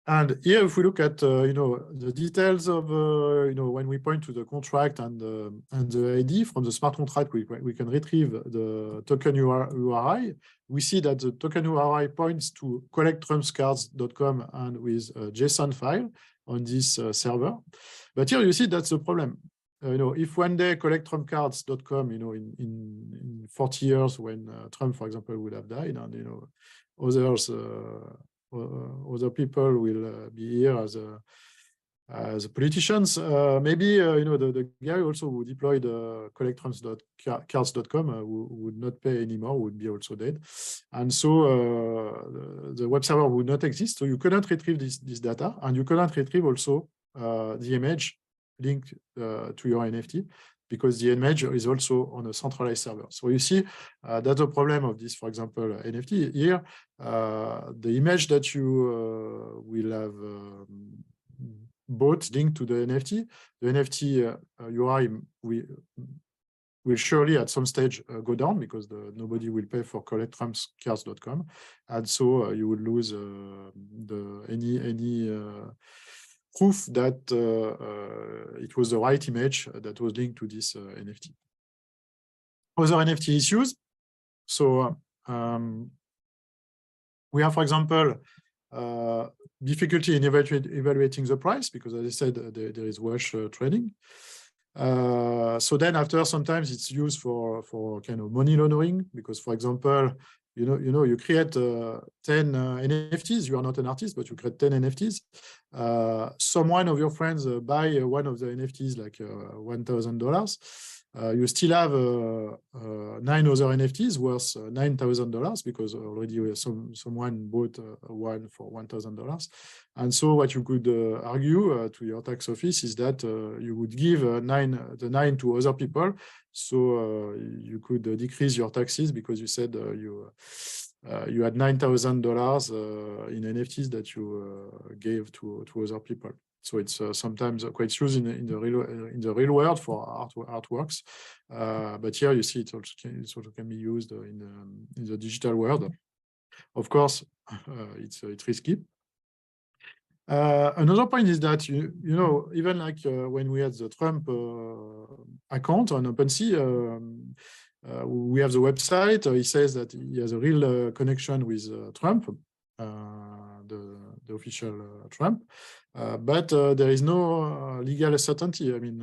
And here, if we look at the details of when we point to the contract and the ID from the smart contract, we can retrieve the token URI. We see that the token URI points to collecttrumpscards.com and with a JSON file on this server. But here you see that's the problem. If one day collecttrumpcards.com, in 40 years when Trump, for example, would have died, and other people will be here as politicians. Maybe the guy also who deployed collecttrumpscards.com would not pay anymore, would be also dead, and so the web server would not exist. So you cannot retrieve this data, and you cannot retrieve also the image linked to your NFT, because the image is also on a centralized server. So you see that's the problem of this, for example, NFT. Here, the image that you will have bought linked to the NFT UI will surely at some stage go down because nobody will pay for collecttrumpscards.com, and so you will lose any proof that it was the right image that was linked to this NFT. Other NFT issues. So we have, for example, difficulty in evaluating the price because, as I said, there is wash trading. So then after, sometimes it's used for kind of money laundering because, for example, you create 10 NFTs. You are not an artist, but you create 10 NFTs. Someone of your friends buy one of the NFTs, like $1,000. you still have 9 other NFTs worth $9,000 because already someone bought one for $1,000. And so what you could argue to your tax office is that you would give the nine to other people, so you could decrease your taxes because you said you had $9,000 in NFTs that you gave to other people. So it's sometimes quite used in the real world for artworks, but here you see it also can be used in the digital world. Of course, it's risky. Another point is that you know, even like when we had the Trump account on OpenSea, we have the website. He says that he has a real connection with Trump, the official Trump, but there is no legal certainty. I mean,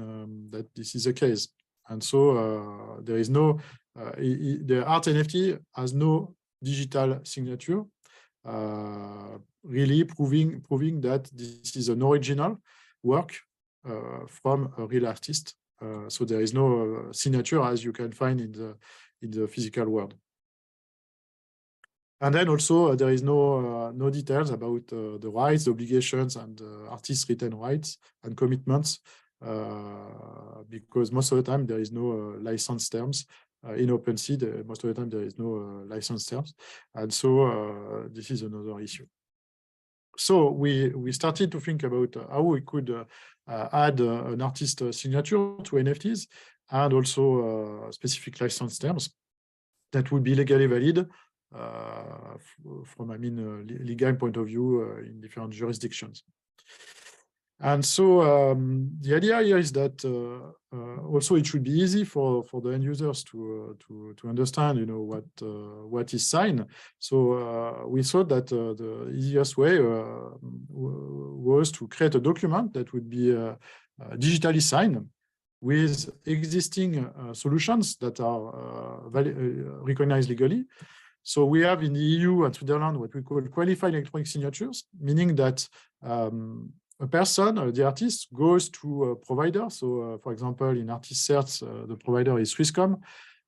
that this is the case, and so there is no the art NFT has no digital signature, really proving that this is an original work from a real artist. So there is no signature as you can find in the physical world. And then also there is no details about the rights, the obligations, and artist written rights and commitments, because most of the time there is no license terms. In OpenSea, most of the time there is no license terms, and so this is another issue. So we started to think about how we could add an artist signature to NFTs and also specific license terms that would be legally valid from, I mean, legal point of view in different jurisdictions. And so the idea here is that also it should be easy for the end users to understand, you know, what is signed. So we thought that the easiest way was to create a document that would be digitally signed with existing solutions that are recognized legally. So we have in the EU and Switzerland what we call qualified electronic signatures, meaning that a person, the artist, goes to a provider. So, for example, in artist certs, the provider is Swisscom.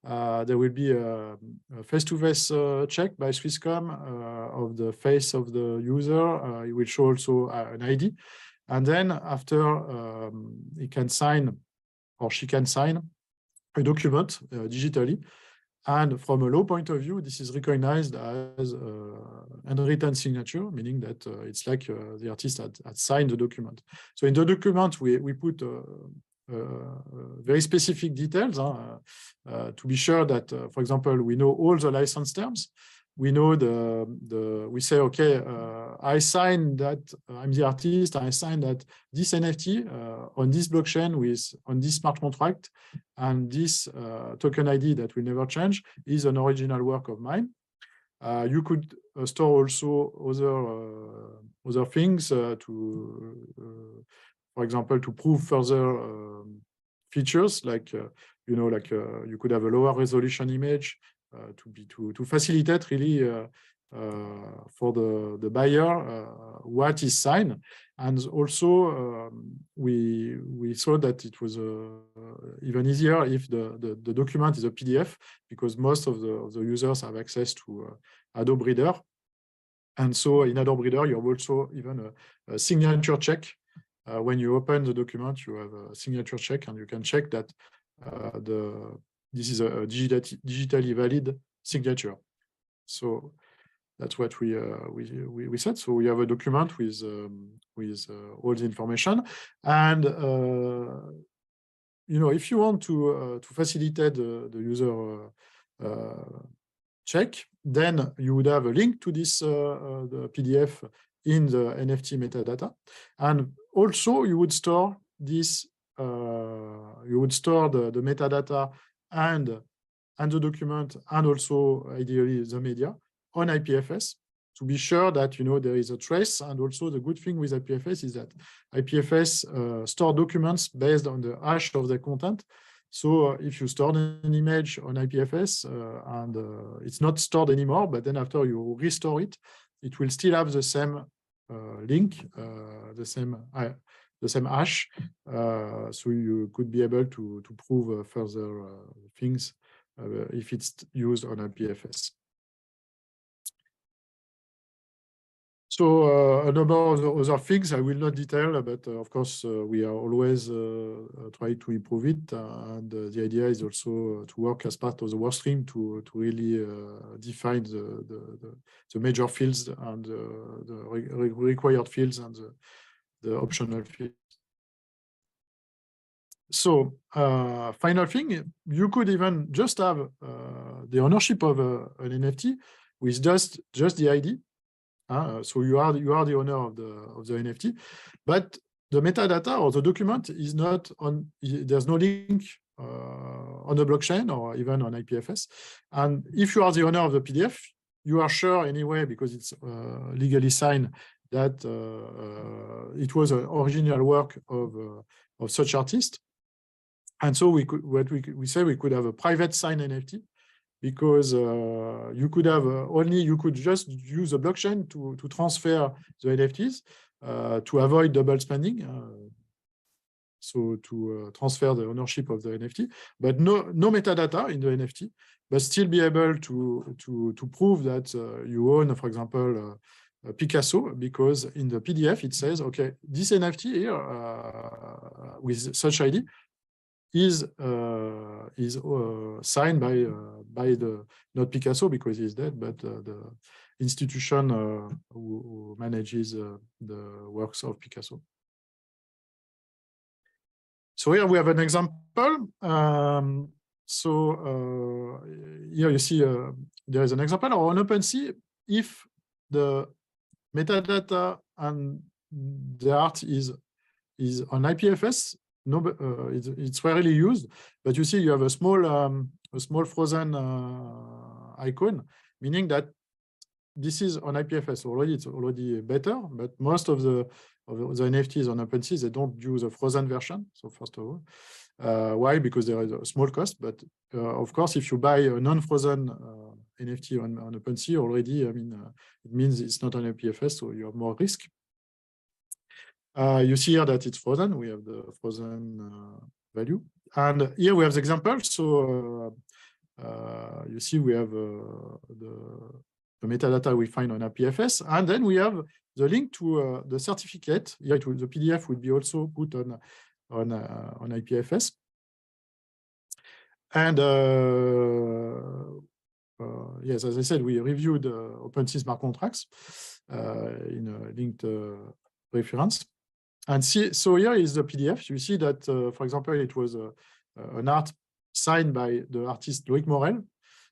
There will be a face-to-face check by Swisscom of the face of the user. It will show also an ID. And then after, he can sign or she can sign a document digitally. And from a law point of view, this is recognized as handwritten signature, meaning that it's like the artist had signed the document. So in the document, we put very specific details to be sure that, for example, we know all the license terms. We know we say, okay, I signed that, I'm the artist, I signed that this NFT on this blockchain on this smart contract, and this token ID that will never change is an original work of mine. You could store also other things for example, to prove further features, like you could have a lower resolution image to facilitate really for the buyer what is signed. And also we saw that it was even easier if the document is a PDF, because most of the users have access to Adobe Reader. And so in Adobe Reader, you have also even a signature check. When you open the document, you have a signature check, and you can check that this is a digitally valid signature. So that's what we said. So we have a document with all the information, and if you want to facilitate the user check, then you would have a link to this the PDF in the NFT metadata, and also you would store this. You would store the metadata and the document, and also ideally the media on IPFS, to be sure that there is a trace. And also the good thing with IPFS is that IPFS store documents based on the hash of the content. So if you store an image on IPFS and it's not stored anymore, but then after you restore it, it will still have the same link, the same hash, so you could be able to prove further things if it's used on IPFS. So a number of other things I will not detail, but of course we are always trying to improve it, and the idea is also to work as part of the work stream to really define the major fields and the required fields and the optional fields. So final thing, you could even just have the ownership of an NFT with just the ID. So you are the owner of the NFT, but the metadata or the document is not on. There's no link on the blockchain or even on IPFS. And if you are the owner of the PDF, you are sure anyway because it's legally signed that it was an original work of such artist. And so we could have a private signed NFT. Because you could have you could just use the blockchain to transfer the NFTs to avoid double spending. So to transfer the ownership of the NFT, but no metadata in the NFT, but still be able to prove that you own, for example, Picasso, because in the PDF it says, okay, this NFT here with such ID is signed by the not Picasso because he's dead, but the institution who manages the works of Picasso. So here we have an example. Here you see there is an example on OpenSea. If the metadata and the art is on IPFS, it's rarely used, but you see you have a small frozen icon, meaning that this is on IPFS already. It's already better, but most of the NFTs on OpenSea, they don't use a frozen version. So first of all, why? Because there is a small cost. But of course, if you buy a non-frozen NFT on OpenSea already, I mean, it means it's not on IPFS, so you have more risk. You see here that it's frozen. We have the frozen value. And here we have the example. So you see we have the metadata we find on IPFS. And then we have the link to the certificate. Here the PDF will be also put on IPFS. And yes, as I said, we reviewed OpenSea smart contracts in a linked reference. And so here is the PDF. You see that, for example, it was an art signed by the artist Loïc Morel.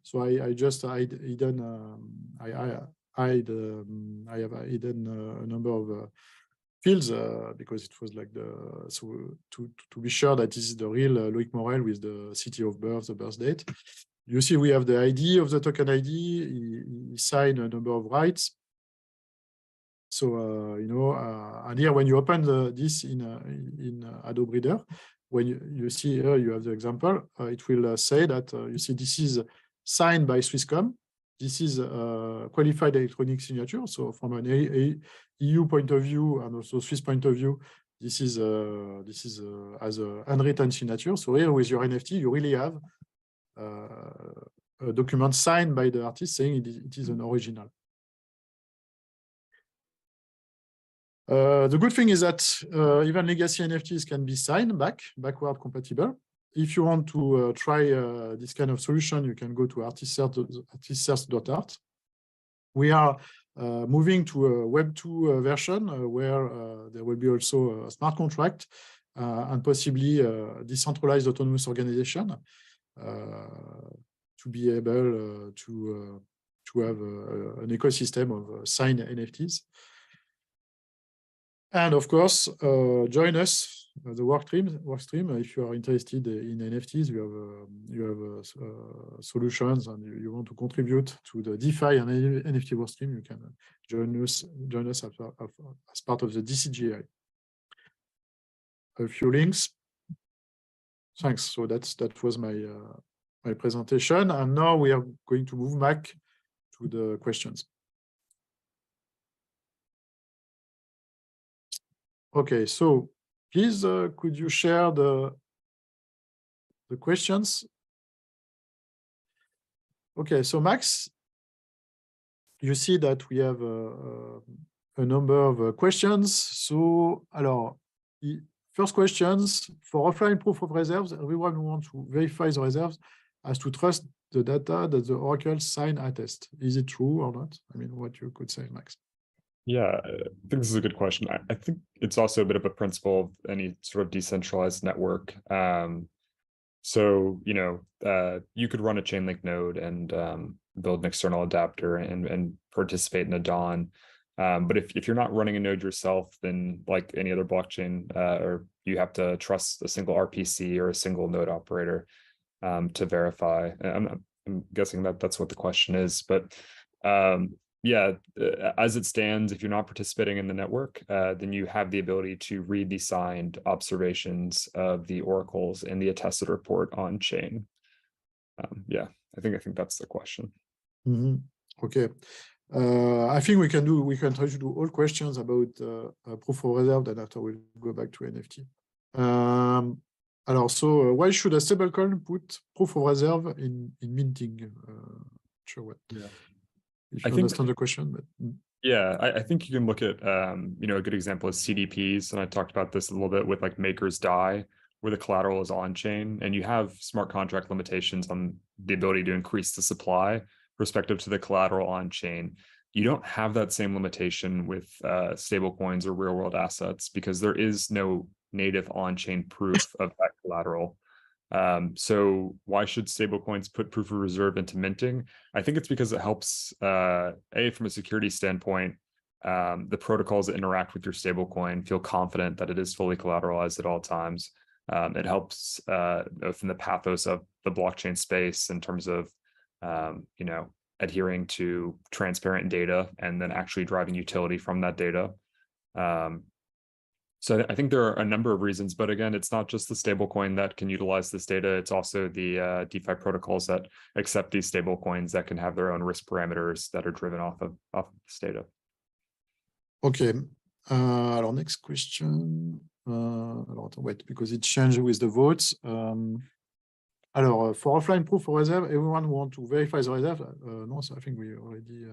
So I just hidden I have hidden a number of fields because it was like to be sure that this is the real Loïc Morel with the city of birth, the birth date. You see, we have the ID of the token ID. He signed a number of rights. So and here when you open this in Adobe Reader, when you see here you have the example, it will say that you see this is signed by Swisscom. This is qualified electronic signature. So from an EU point of view and also Swiss point of view, this is as a unwritten signature. So here with your NFT, you really have a document signed by the artist saying it is an original. The good thing is that even legacy NFTs can be signed backward compatible. If you want to try this kind of solution, you can go to artistsearch.art. We are moving to a Web 2 version where there will be also a smart contract and possibly a decentralized autonomous organization to be able to have an ecosystem of signed NFTs. And of course, join us, the work stream. If you are interested in NFTs, you have solutions, and you want to contribute to the DeFi and NFT work stream, you can join us as part of the DC3. A few links. Thanks. So that was my presentation, and now we are going to move back to the questions. Okay, so please, could you share the questions? Okay, so Max, you see that we have a number of questions. So, alors, first questions for offline proof of reserves. Everyone who wants to verify the reserves has to trust the data that the Oracle sign attest. Is it true or not? I mean, what you could say, Max? Yeah, I think this is a good question. I think it's also a bit of a principle of any sort of decentralized network. So, you could run a ChainLink node and build an external adapter and participate in a DAWN. But if you're not running a node yourself, then like any other blockchain, or you have to trust a single RPC or a single node operator to verify. I'm guessing that's what the question is. But yeah, as it stands, if you're not participating in the network, then you have the ability to read the signed observations of the oracles in the attested report on chain. Yeah, I think that's the question. Mm-hmm. Okay. I think we can try to do all questions about proof of reserve, and after we'll go back to NFT. So why should a stablecoin put proof of reserve in minting? Sure what. Yeah. If you understand the question, but yeah, I think you can look at a good example is CDPs, and I talked about this a little bit with like Maker's DAI, where the collateral is on chain, and you have smart contract limitations on the ability to increase the supply respective to the collateral on chain. You don't have that same limitation with stable coins or real world assets because there is no native on-chain proof of that collateral. So why should stablecoins put proof of reserve into minting? I think it's because it helps, from a security standpoint, the protocols that interact with your stablecoin feel confident that it is fully collateralized at all times. It helps within the pathos of the blockchain space in terms of, adhering to transparent data and then actually driving utility from that data. So I think there are a number of reasons, but again, it's not just the stablecoin that can utilize this data. It's also the DeFi protocols that accept these stablecoins that can have their own risk parameters that are driven off of this data. Okay. Our next question. Wait, because it changed with the votes. For offline proof of reserve, everyone wants to verify the reserve. No, so I think we already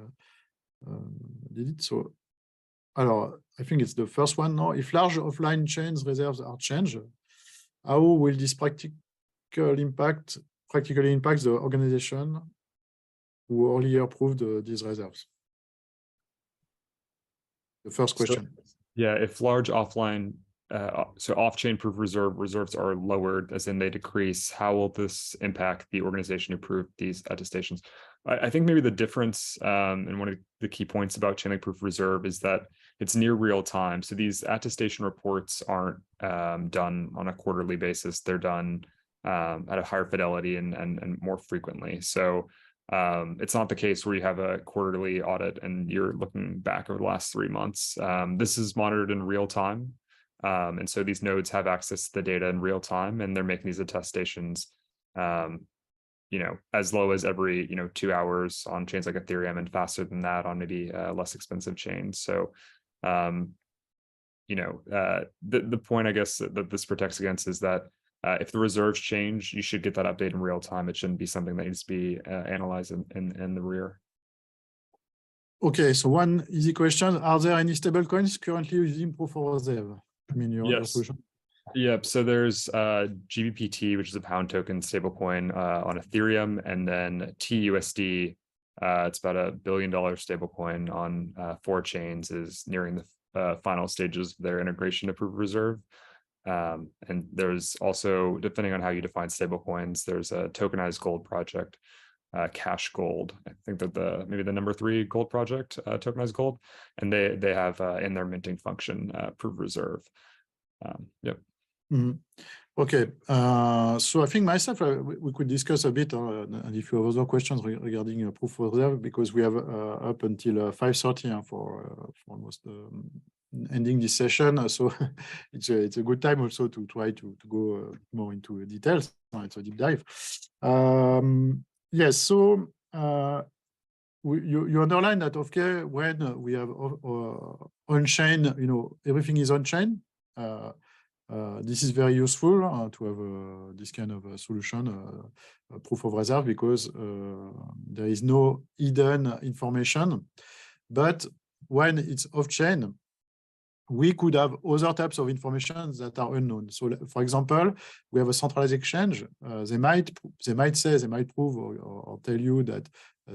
did it. So, I think it's the first one now. If large offline chains reserves are changed, how will this practically impact the organization who earlier approved these reserves? The first question. So, yeah, if large offline, so off-chain proof reserves are lowered, as in they decrease, how will this impact the organization who approved these attestations? I think maybe the difference, and one of the key points about ChainLink proof of reserve is that it's near real time. So these attestation reports aren't done on a quarterly basis. They're done at a higher fidelity and more frequently. So it's not the case where you have a quarterly audit and you're looking back over the last 3 months. This is monitored in real time. And so these nodes have access to the data in real time, and they're making these attestations as low as every 2 hours on chains like Ethereum, and faster than that on maybe less expensive chains. So the point I guess that this protects against is that if the reserves change, you should get that update in real time. It shouldn't be something that needs to be analyzed in the rear. Okay, so one easy question: are there any stablecoins currently using proof of reserve? I mean, your solution. Yep. So there's GBPT, which is a pound token stablecoin on Ethereum, and then TUSD. It's about $1 billion stablecoin on 4 chains, is nearing the final stages of their integration to proof of reserve. And there's also, depending on how you define stablecoins, there's a tokenized gold project, Cash Gold. I think that maybe the number 3 gold project, tokenized gold, and they have in their minting function proof of reserve. Yep. Mm-hmm. Okay, so I think myself we could discuss a bit, and if you have other questions regarding proof of reserve, because we have up until 5:30 for almost ending this session. So it's a good time also to try to go more into details. It's a deep dive. Yes, so you underline that, okay, when we have on-chain, everything is on-chain. This is very useful to have this kind of solution, proof of reserve, because there is no hidden information. But when it's off-chain, we could have other types of information that are unknown. So, for example, we have a centralized exchange. They might prove or tell you that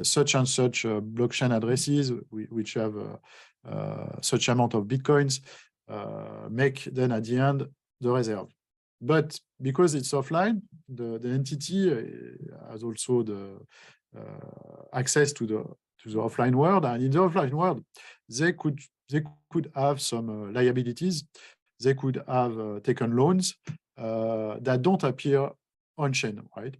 such and such blockchain addresses, which have such amount of bitcoins, make then at the end the reserve. But because it's offline, the entity has also the access to the offline world, and in the offline world, they could have some liabilities. They could have taken loans that don't appear on chain, right?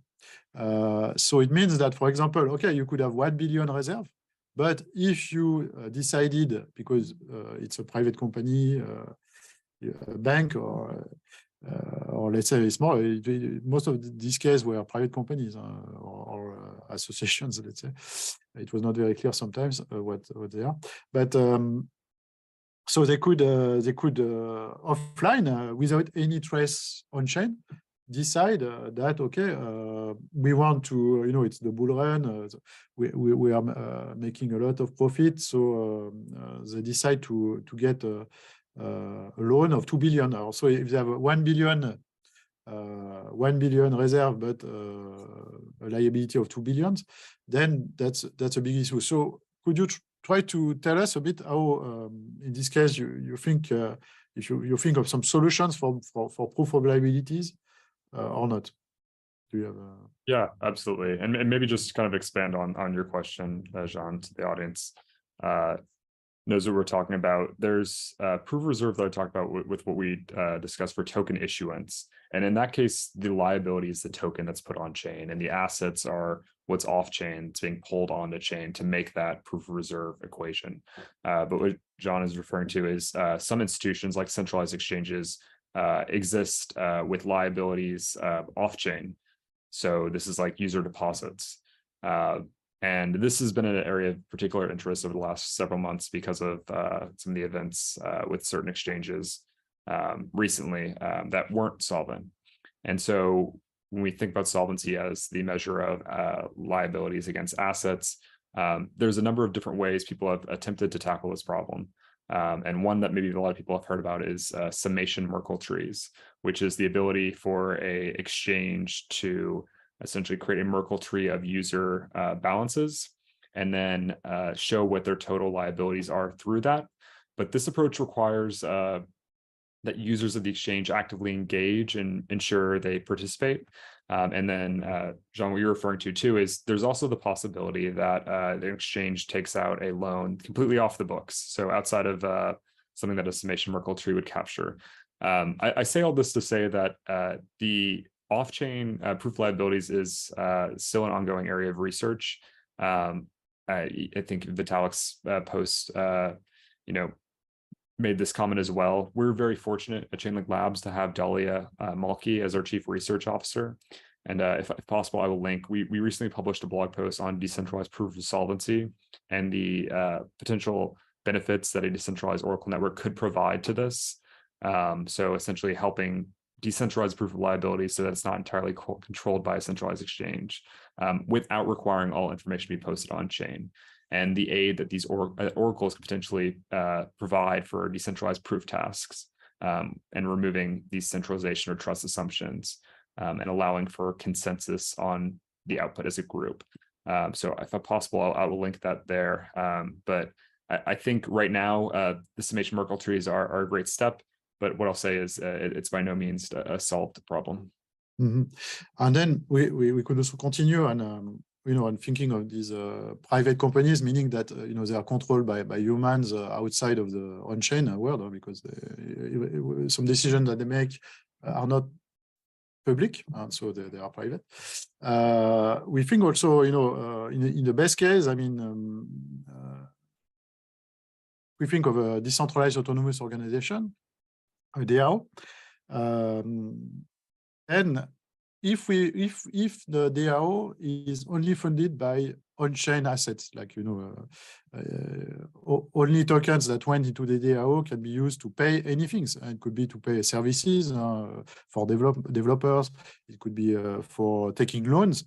So it means that, for example, okay, you could have 1 billion reserve, but if you decided, because it's a private company, a bank, or let's say small, most of these cases were private companies or associations, let's say. It was not very clear sometimes what they are, but so they could offline without any trace on chain decide that, okay, we want to, it's the bull run, we are making a lot of profit, so they decide to get a loan of 2 billion. So if they have 1 billion reserve, but a liability of 2 billion, then that's a big issue. So could you try to tell us a bit how, in this case, you think, if you think of some solutions for proof of liabilities or not? Do you have Yeah, absolutely. And maybe just kind of expand on your question, Jean, to the audience. Knows what we're talking about. There's proof of reserve that I talked about with what we discussed for token issuance. And in that case, the liability is the token that's put on chain, and the assets are what's off chain. It's being pulled onto chain to make that proof of reserve equation. But what John is referring to is some institutions like centralized exchanges exist with liabilities off chain. So this is like user deposits. And this has been an area of particular interest over the last several months because of some of the events with certain exchanges recently that weren't solvent. And so when we think about solvency as the measure of liabilities against assets, there's a number of different ways people have attempted to tackle this problem. And one that maybe a lot of people have heard about is summation Merkle trees, which is the ability for a exchange to essentially create a Merkle tree of user balances and then show what their total liabilities are through that. But this approach requires that users of the exchange actively engage and ensure they participate. And then, Jean, what you're referring to too is there's also the possibility that the exchange takes out a loan completely off the books. So outside of something that a summation Merkle tree would capture. I say all this to say that the off-chain proof of liabilities is still an ongoing area of research. I think Vitalik's post, made this comment as well. We're very fortunate at ChainLink Labs to have Dalia Malki as our chief research officer. And if possible, I will link. We recently published a blog post on decentralized proof of solvency and the potential benefits that a decentralized Oracle network could provide to this. So essentially helping decentralized proof of liability so that it's not entirely controlled by a centralized exchange without requiring all information to be posted on chain, and the aid that these oracles could potentially provide for decentralized proof tasks and removing these centralization or trust assumptions and allowing for consensus on the output as a group. So if possible, I will link that there. But I think right now, the summation Merkle trees are a great step. But what I'll say is it's by no means a solved problem. Mm-hmm. And then we could also continue and and thinking of these private companies, meaning that they are controlled by humans outside of the on-chain world, because some decisions that they make are not public, so they are private. We think also, in the best case, I mean, we think of a decentralized autonomous organization, a DAO, and if the DAO is only funded by on-chain assets, like only tokens that went into the DAO can be used to pay anything. It could be to pay services for developers. It could be for taking loans.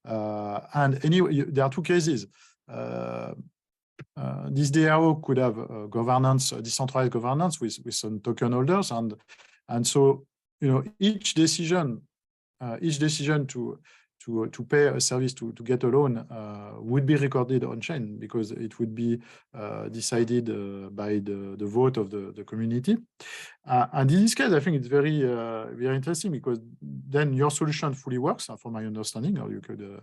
And anyway, there are two cases. This DAO could have governance, decentralized governance with some token holders, and so each decision to pay a service to get a loan would be recorded on chain, because it would be decided by the vote of the community. And in this case, I think it's very interesting, because then your solution fully works, from my understanding, or you could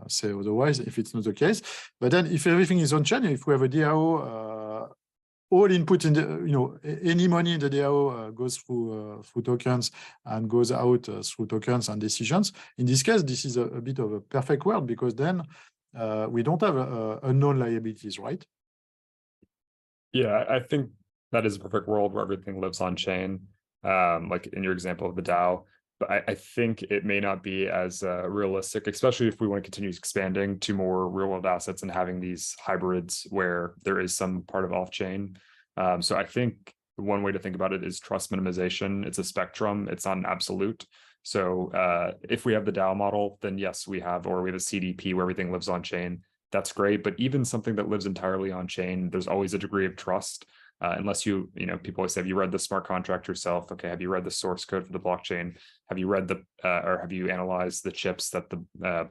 say otherwise if it's not the case. But then if everything is on chain, if we have a DAO, all input in the, any money in the DAO goes through tokens and goes out through tokens and decisions. In this case, this is a bit of a perfect world, because then we don't have unknown liabilities, right? Yeah, I think that is a perfect world where everything lives on chain, like in your example of the DAO. But I think it may not be as realistic, especially if we want to continue expanding to more real world assets and having these hybrids where there is some part of off-chain. So I think one way to think about it is trust minimization. It's a spectrum. It's not an absolute. So if we have the DAO model, then yes, we have a CDP where everything lives on chain. That's great. But even something that lives entirely on chain, there's always a degree of trust. Unless people always say, have you read the smart contract yourself? Okay, have you read the source code for the blockchain? Have you read or have you analyzed the chips that the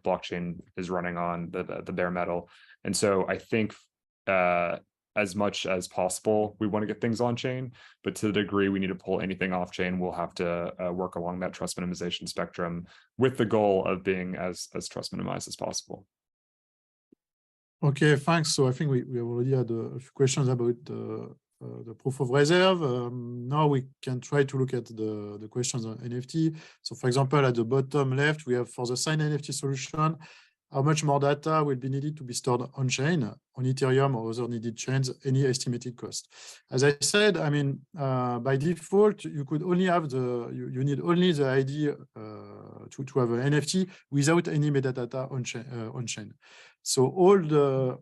blockchain is running on, the bare metal? And so I think as much as possible, we want to get things on chain, but to the degree we need to pull anything off chain, we'll have to work along that trust minimization spectrum with the goal of being as trust minimized as possible. Okay, thanks. So I think we have already had a few questions about the proof of reserve. Now we can try to look at the questions on NFT. So for example, at the bottom left, we have for the signed NFT solution, how much more data will be needed to be stored on chain, on Ethereum or other needed chains, any estimated cost? As I said, I mean, by default, you could only have you need only the ID to have an NFT without any metadata on chain. So all the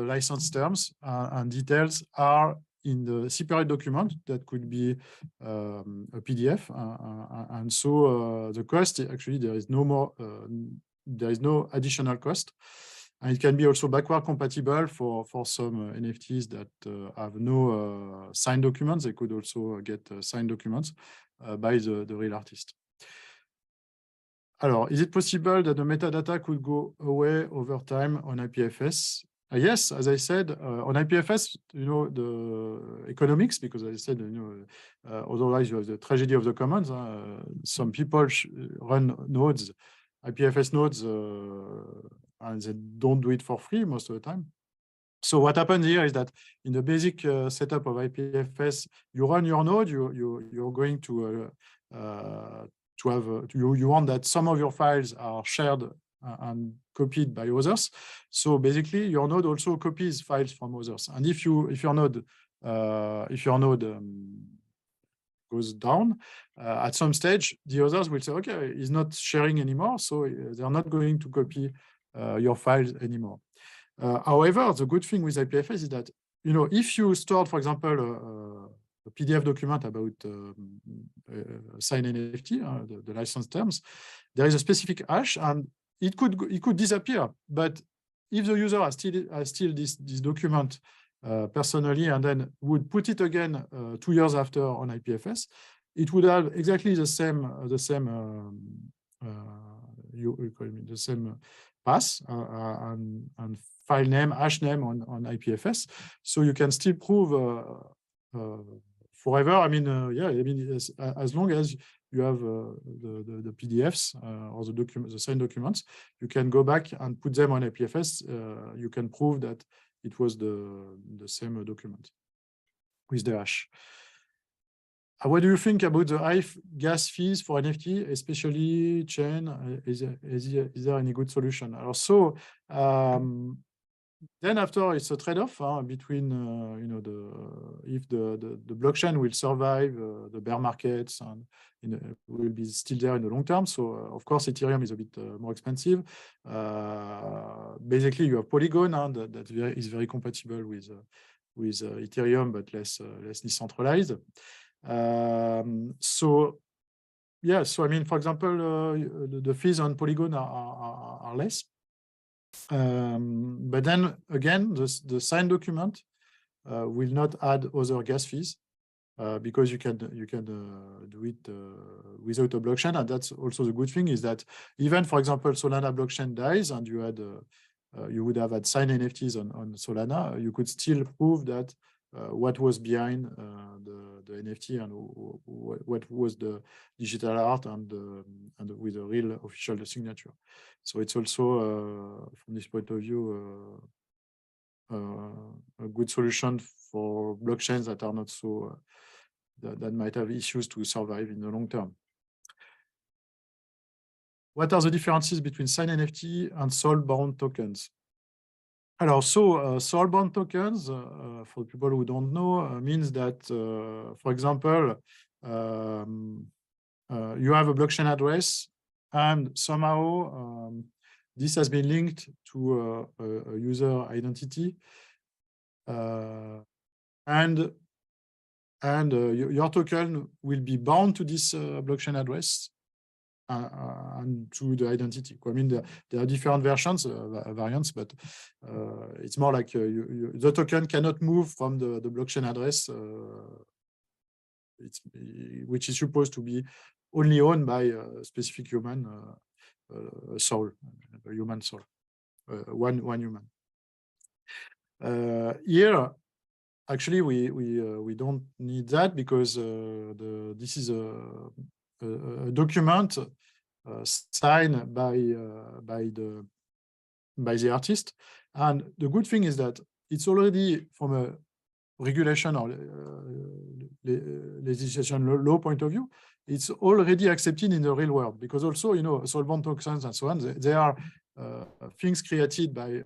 license terms and details are in the separate document that could be a PDF, and so the cost, actually there is no more. There is no additional cost, and it can be also backward compatible for some NFTs that have no signed documents. They could also get signed documents by the real artist. Alors, is it possible that the metadata could go away over time on IPFS? Yes, as I said, on IPFS, the economics, because as I said, otherwise you have the tragedy of the commons. Some people run nodes, IPFS nodes, and they don't do it for free most of the time. So what happens here is that in the basic setup of IPFS, you run your node, you're going to have, you want that some of your files are shared and copied by others. So basically, your node also copies files from others. And if your node goes down, at some stage, the others will say, okay, he's not sharing anymore, so they're not going to copy your files anymore. However, the good thing with IPFS is that, if you stored, for example, a PDF document about signed NFT, the license terms, there is a specific hash, and it could disappear. But if the user has still this document personally, and then would put it again 2 years after on IPFS, it would have exactly the same pass and file name, hash name on IPFS. So you can still prove forever. I mean, as long as you have the PDFs or the signed documents, you can go back and put them on IPFS. You can prove that it was the same document with the hash. What do you think about the high gas fees for NFT, especially chain? Is there any good solution? Also, then after it's a trade-off between if the blockchain will survive the bear markets and will be still there in the long term. So of course Ethereum is a bit more expensive. Basically you have Polygon that is very compatible with Ethereum but less decentralized. So yeah, so I mean, for example, the fees on Polygon are less. But then again, the signed document will not add other gas fees because you can do it without a blockchain. And that's also the good thing is that even, for example, Solana blockchain dies and you had you would have had signed NFTs on Solana, you could still prove that what was behind the NFT and what was the digital art and with a real official signature. So it's also, from this point of view, a good solution for blockchains that are not so, that might have issues to survive in the long term. What are the differences between signed NFT and soul-bound tokens? Alors, so soul-bound tokens, for people who don't know, means that, for example, you have a blockchain address and somehow this has been linked to a user identity, and your token will be bound to this blockchain address and to the identity. I mean, there are different variants, but it's more like the token cannot move from the blockchain address, which is supposed to be only owned by a specific human soul, a human soul, one human. Here, actually, we don't need that because this is a document signed by the artist, and the good thing is that it's already from a regulation or legislation law point of view, it's already accepted in the real world, because also, you know, soul-bound tokens and so on, they are things created by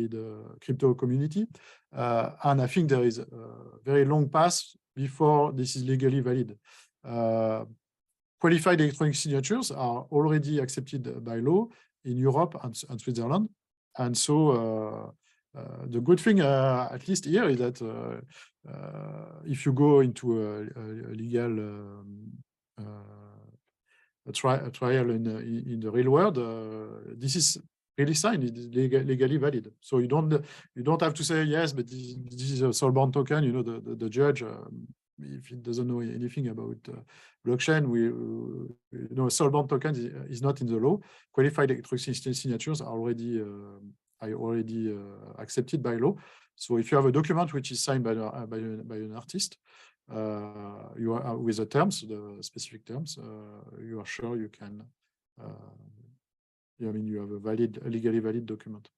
the crypto community, and I think there is a very long path before this is legally valid. Qualified electronic signatures are already accepted by law in Europe and Switzerland, and so the good thing, at least here, is that if you go into a legal trial in the real world, this is really signed, it is legally valid. So you don't have to say yes, but this is a soul-bound token. You know, the judge, if he doesn't know anything about blockchain, you know, soul-bound token is not in the law. Qualified electronic signatures are already accepted by law. So if you have a document which is signed by an artist, you are with the terms, the specific terms, you are sure you can. I mean, you have a legally valid document.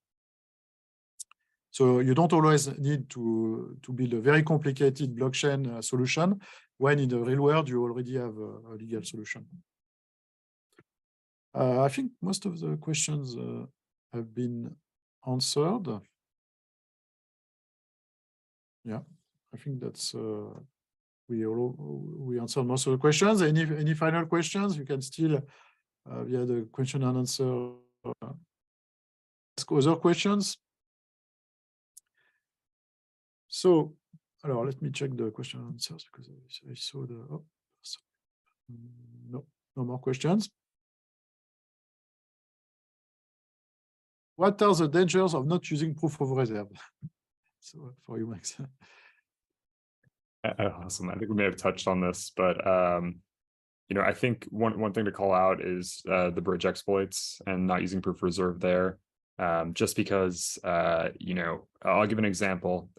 So you don't always need to build a very complicated blockchain solution when in the real world you already have a legal solution. I think most of the questions have been answered. Yeah, I think that's we answered most of the questions. Any final questions? You can still via the question and answer ask other questions. So, let me check the question and answers because I saw the no more questions. What are the dangers of not using proof of reserve? So for you, Max. Awesome. I think we may have touched on this, but you know, I think one thing to call out is the bridge exploits and not using proof of reserve there. Just because you know, I'll give an example.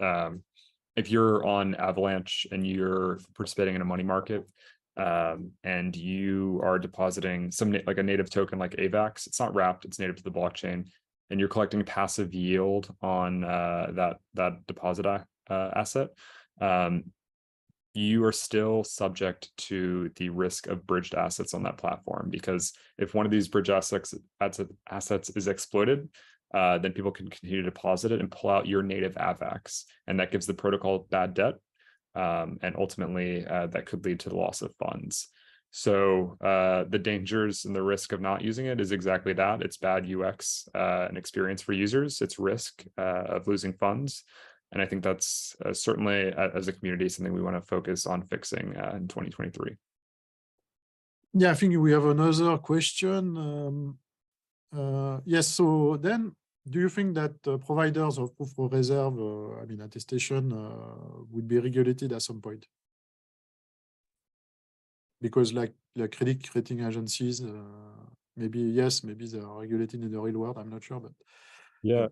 If you're on Avalanche and you're participating in a money market, and you are depositing like a native token like AVAX, it's not wrapped, it's native to the blockchain, and you're collecting passive yield on that deposit asset, you are still subject to the risk of bridged assets on that platform, because if one of these bridge assets is exploited, then people can continue to deposit it and pull out your native AVAX, and that gives the protocol bad debt, and ultimately that could lead to the loss of funds. So the dangers and the risk of not using it is exactly that. It's bad UX and experience for users. It's risk of losing funds. And I think that's certainly, as a community, something we want to focus on fixing in 2023. Yeah, I think we have another question. Yes, so then, do you think that providers of proof of reserve, I mean, attestation, would be regulated at some point? Because like credit rating agencies, maybe yes, maybe they are regulated in the real world. I'm not sure, but yeah,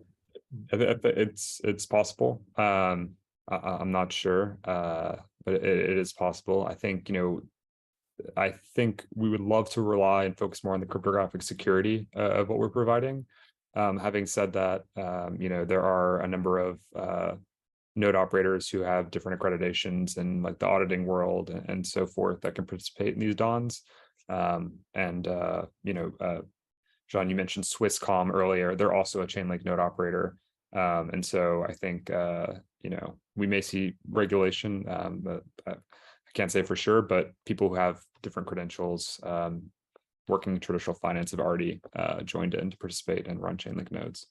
it's possible. I'm not sure, but it is possible. I think, I think we would love to rely and focus more on the cryptographic security of what we're providing. Having said that, there are a number of node operators who have different accreditations in like the auditing world and so forth that can participate in these DONs. John, you mentioned Swisscom earlier. They're also a ChainLink node operator. And so I think, we may see regulation, but I can't say for sure, but people who have different credentials working in traditional finance have already joined in to participate and run ChainLink nodes.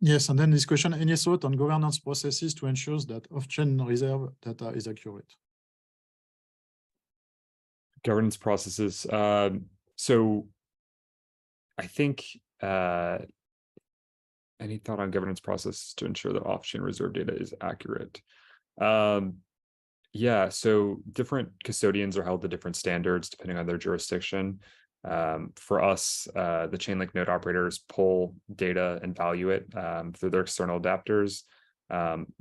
Yes, and then this question, any thought on governance processes to ensure that off-chain reserve data is accurate? Governance processes. So I think any thought on governance process to ensure that off-chain reserve data is accurate? Yeah, so different custodians are held to different standards depending on their jurisdiction. For us, the ChainLink node operators pull data and value it through their external adapters.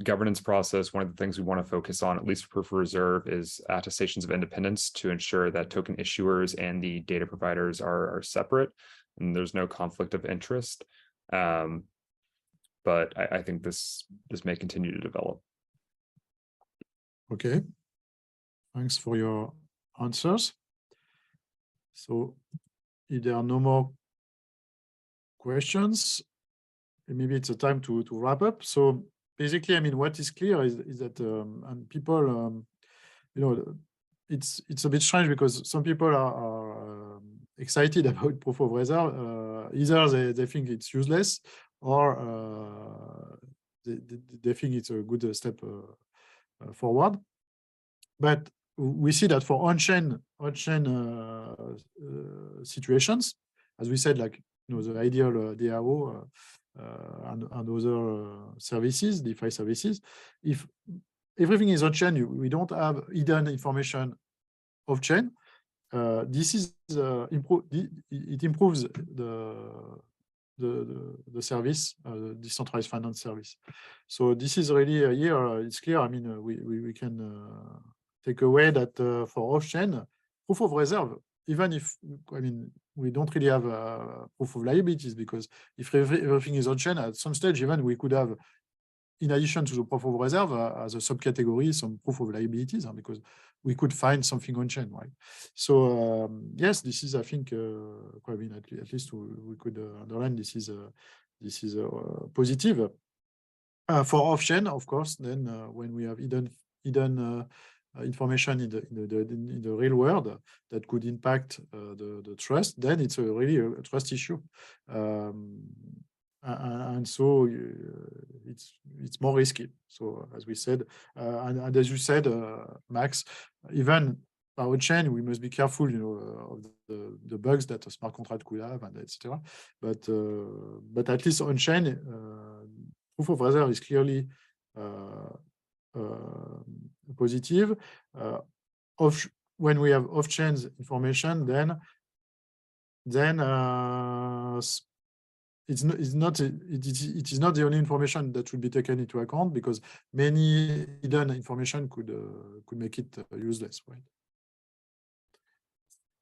Governance process, one of the things we want to focus on, at least for proof of reserve, is attestations of independence to ensure that token issuers and the data providers are separate and there's no conflict of interest. But I think this may continue to develop. Okay, thanks for your answers. So if there are no more questions, maybe it's a time to wrap up. So basically, I mean, what is clear is that and people, it's a bit strange because some people are excited about proof of reserve. Either they think it's useless, or they think it's a good step forward. But we see that for on-chain situations, as we said, like the ideal DAO and other services, DeFi services, if everything is on-chain, we don't have hidden information off-chain. This is it improves the service, decentralized finance service. So this is really here. It's clear. I mean, we can take away that for off-chain proof of reserve, even if, I mean, we don't really have proof of liabilities, because if everything is on-chain, at some stage, even we could have, in addition to the proof of reserve, as a subcategory, some proof of liabilities, because we could find something on-chain, right? So yes, this is, I think, I mean, at least we could underline this is positive. For off-chain, of course, then when we have hidden information in the real world that could impact the trust, then it's really a trust issue. And so it's more risky. So as we said, and as you said, Max, even our chain, we must be careful, of the bugs that a smart contract could have, and etc. But at least on chain, proof of reserve is clearly positive. When we have off-chain information, then it is not the only information that should be taken into account, because many hidden information could make it useless, right?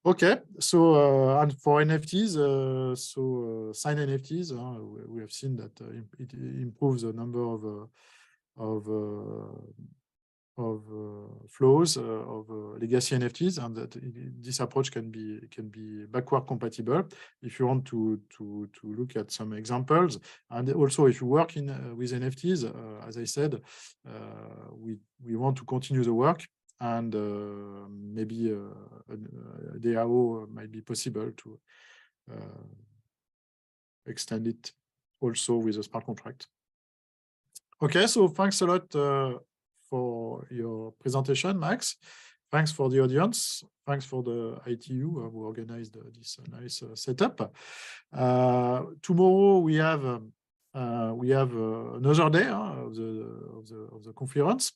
Okay, so and for NFTs, signed NFTs, we have seen that it improves the number of flows of legacy NFTs, and that this approach can be backward compatible. If you want to look at some examples, and also if you work with NFTs, as I said, we want to continue the work, and maybe a DAO might be possible to extend it also with a smart contract. Okay, so thanks a lot for your presentation, Max. Thanks for the audience. Thanks for the ITU who organized this nice setup. Tomorrow we have another day of the conference.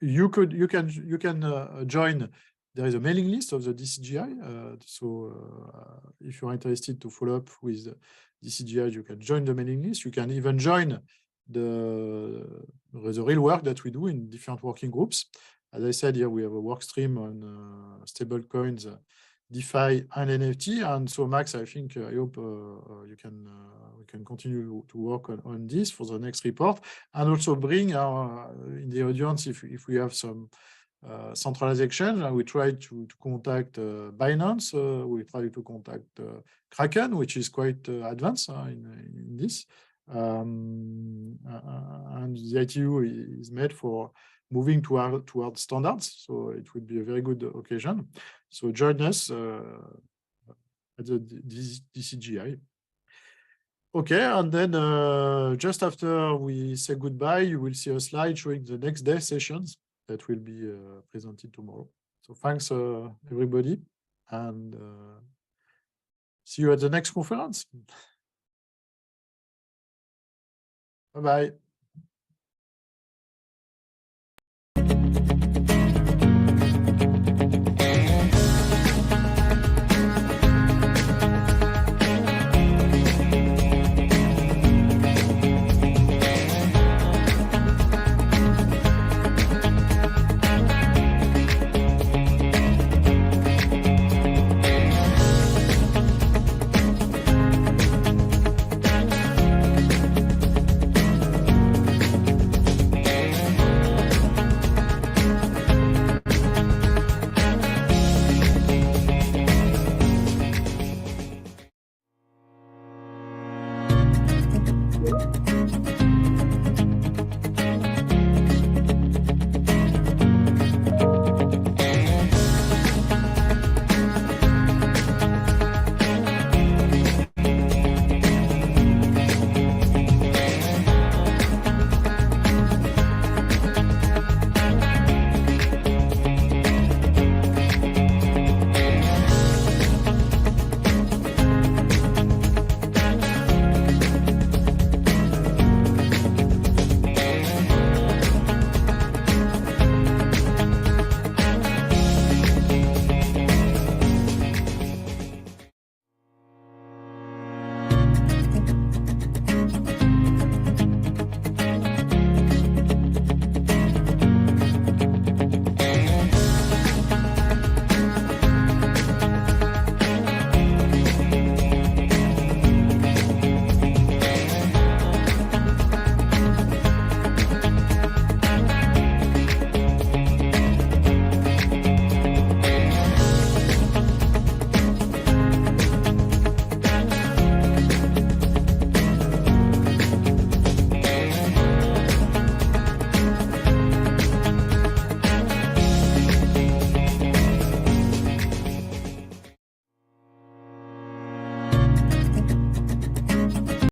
You can join. There is a mailing list of the DC³. So if you're interested to follow up with DC³, you can join the mailing list. You can even join the real work that we do in different working groups. As I said, here we have a work stream on stable coins, DeFi, and NFT. And so, Max, I think I hope we can continue to work on this for the next report, and also bring our in the audience if we have some centralized exchange. We try to contact Binance. We try to contact Kraken, which is quite advanced in this. And the ITU is made for moving towards standards, so it would be a very good occasion. So join us at the DC³. Okay, and then just after we say goodbye, you will see a slide showing the next day sessions that will be presented tomorrow. So thanks everybody, and see you at the next conference. Bye-bye.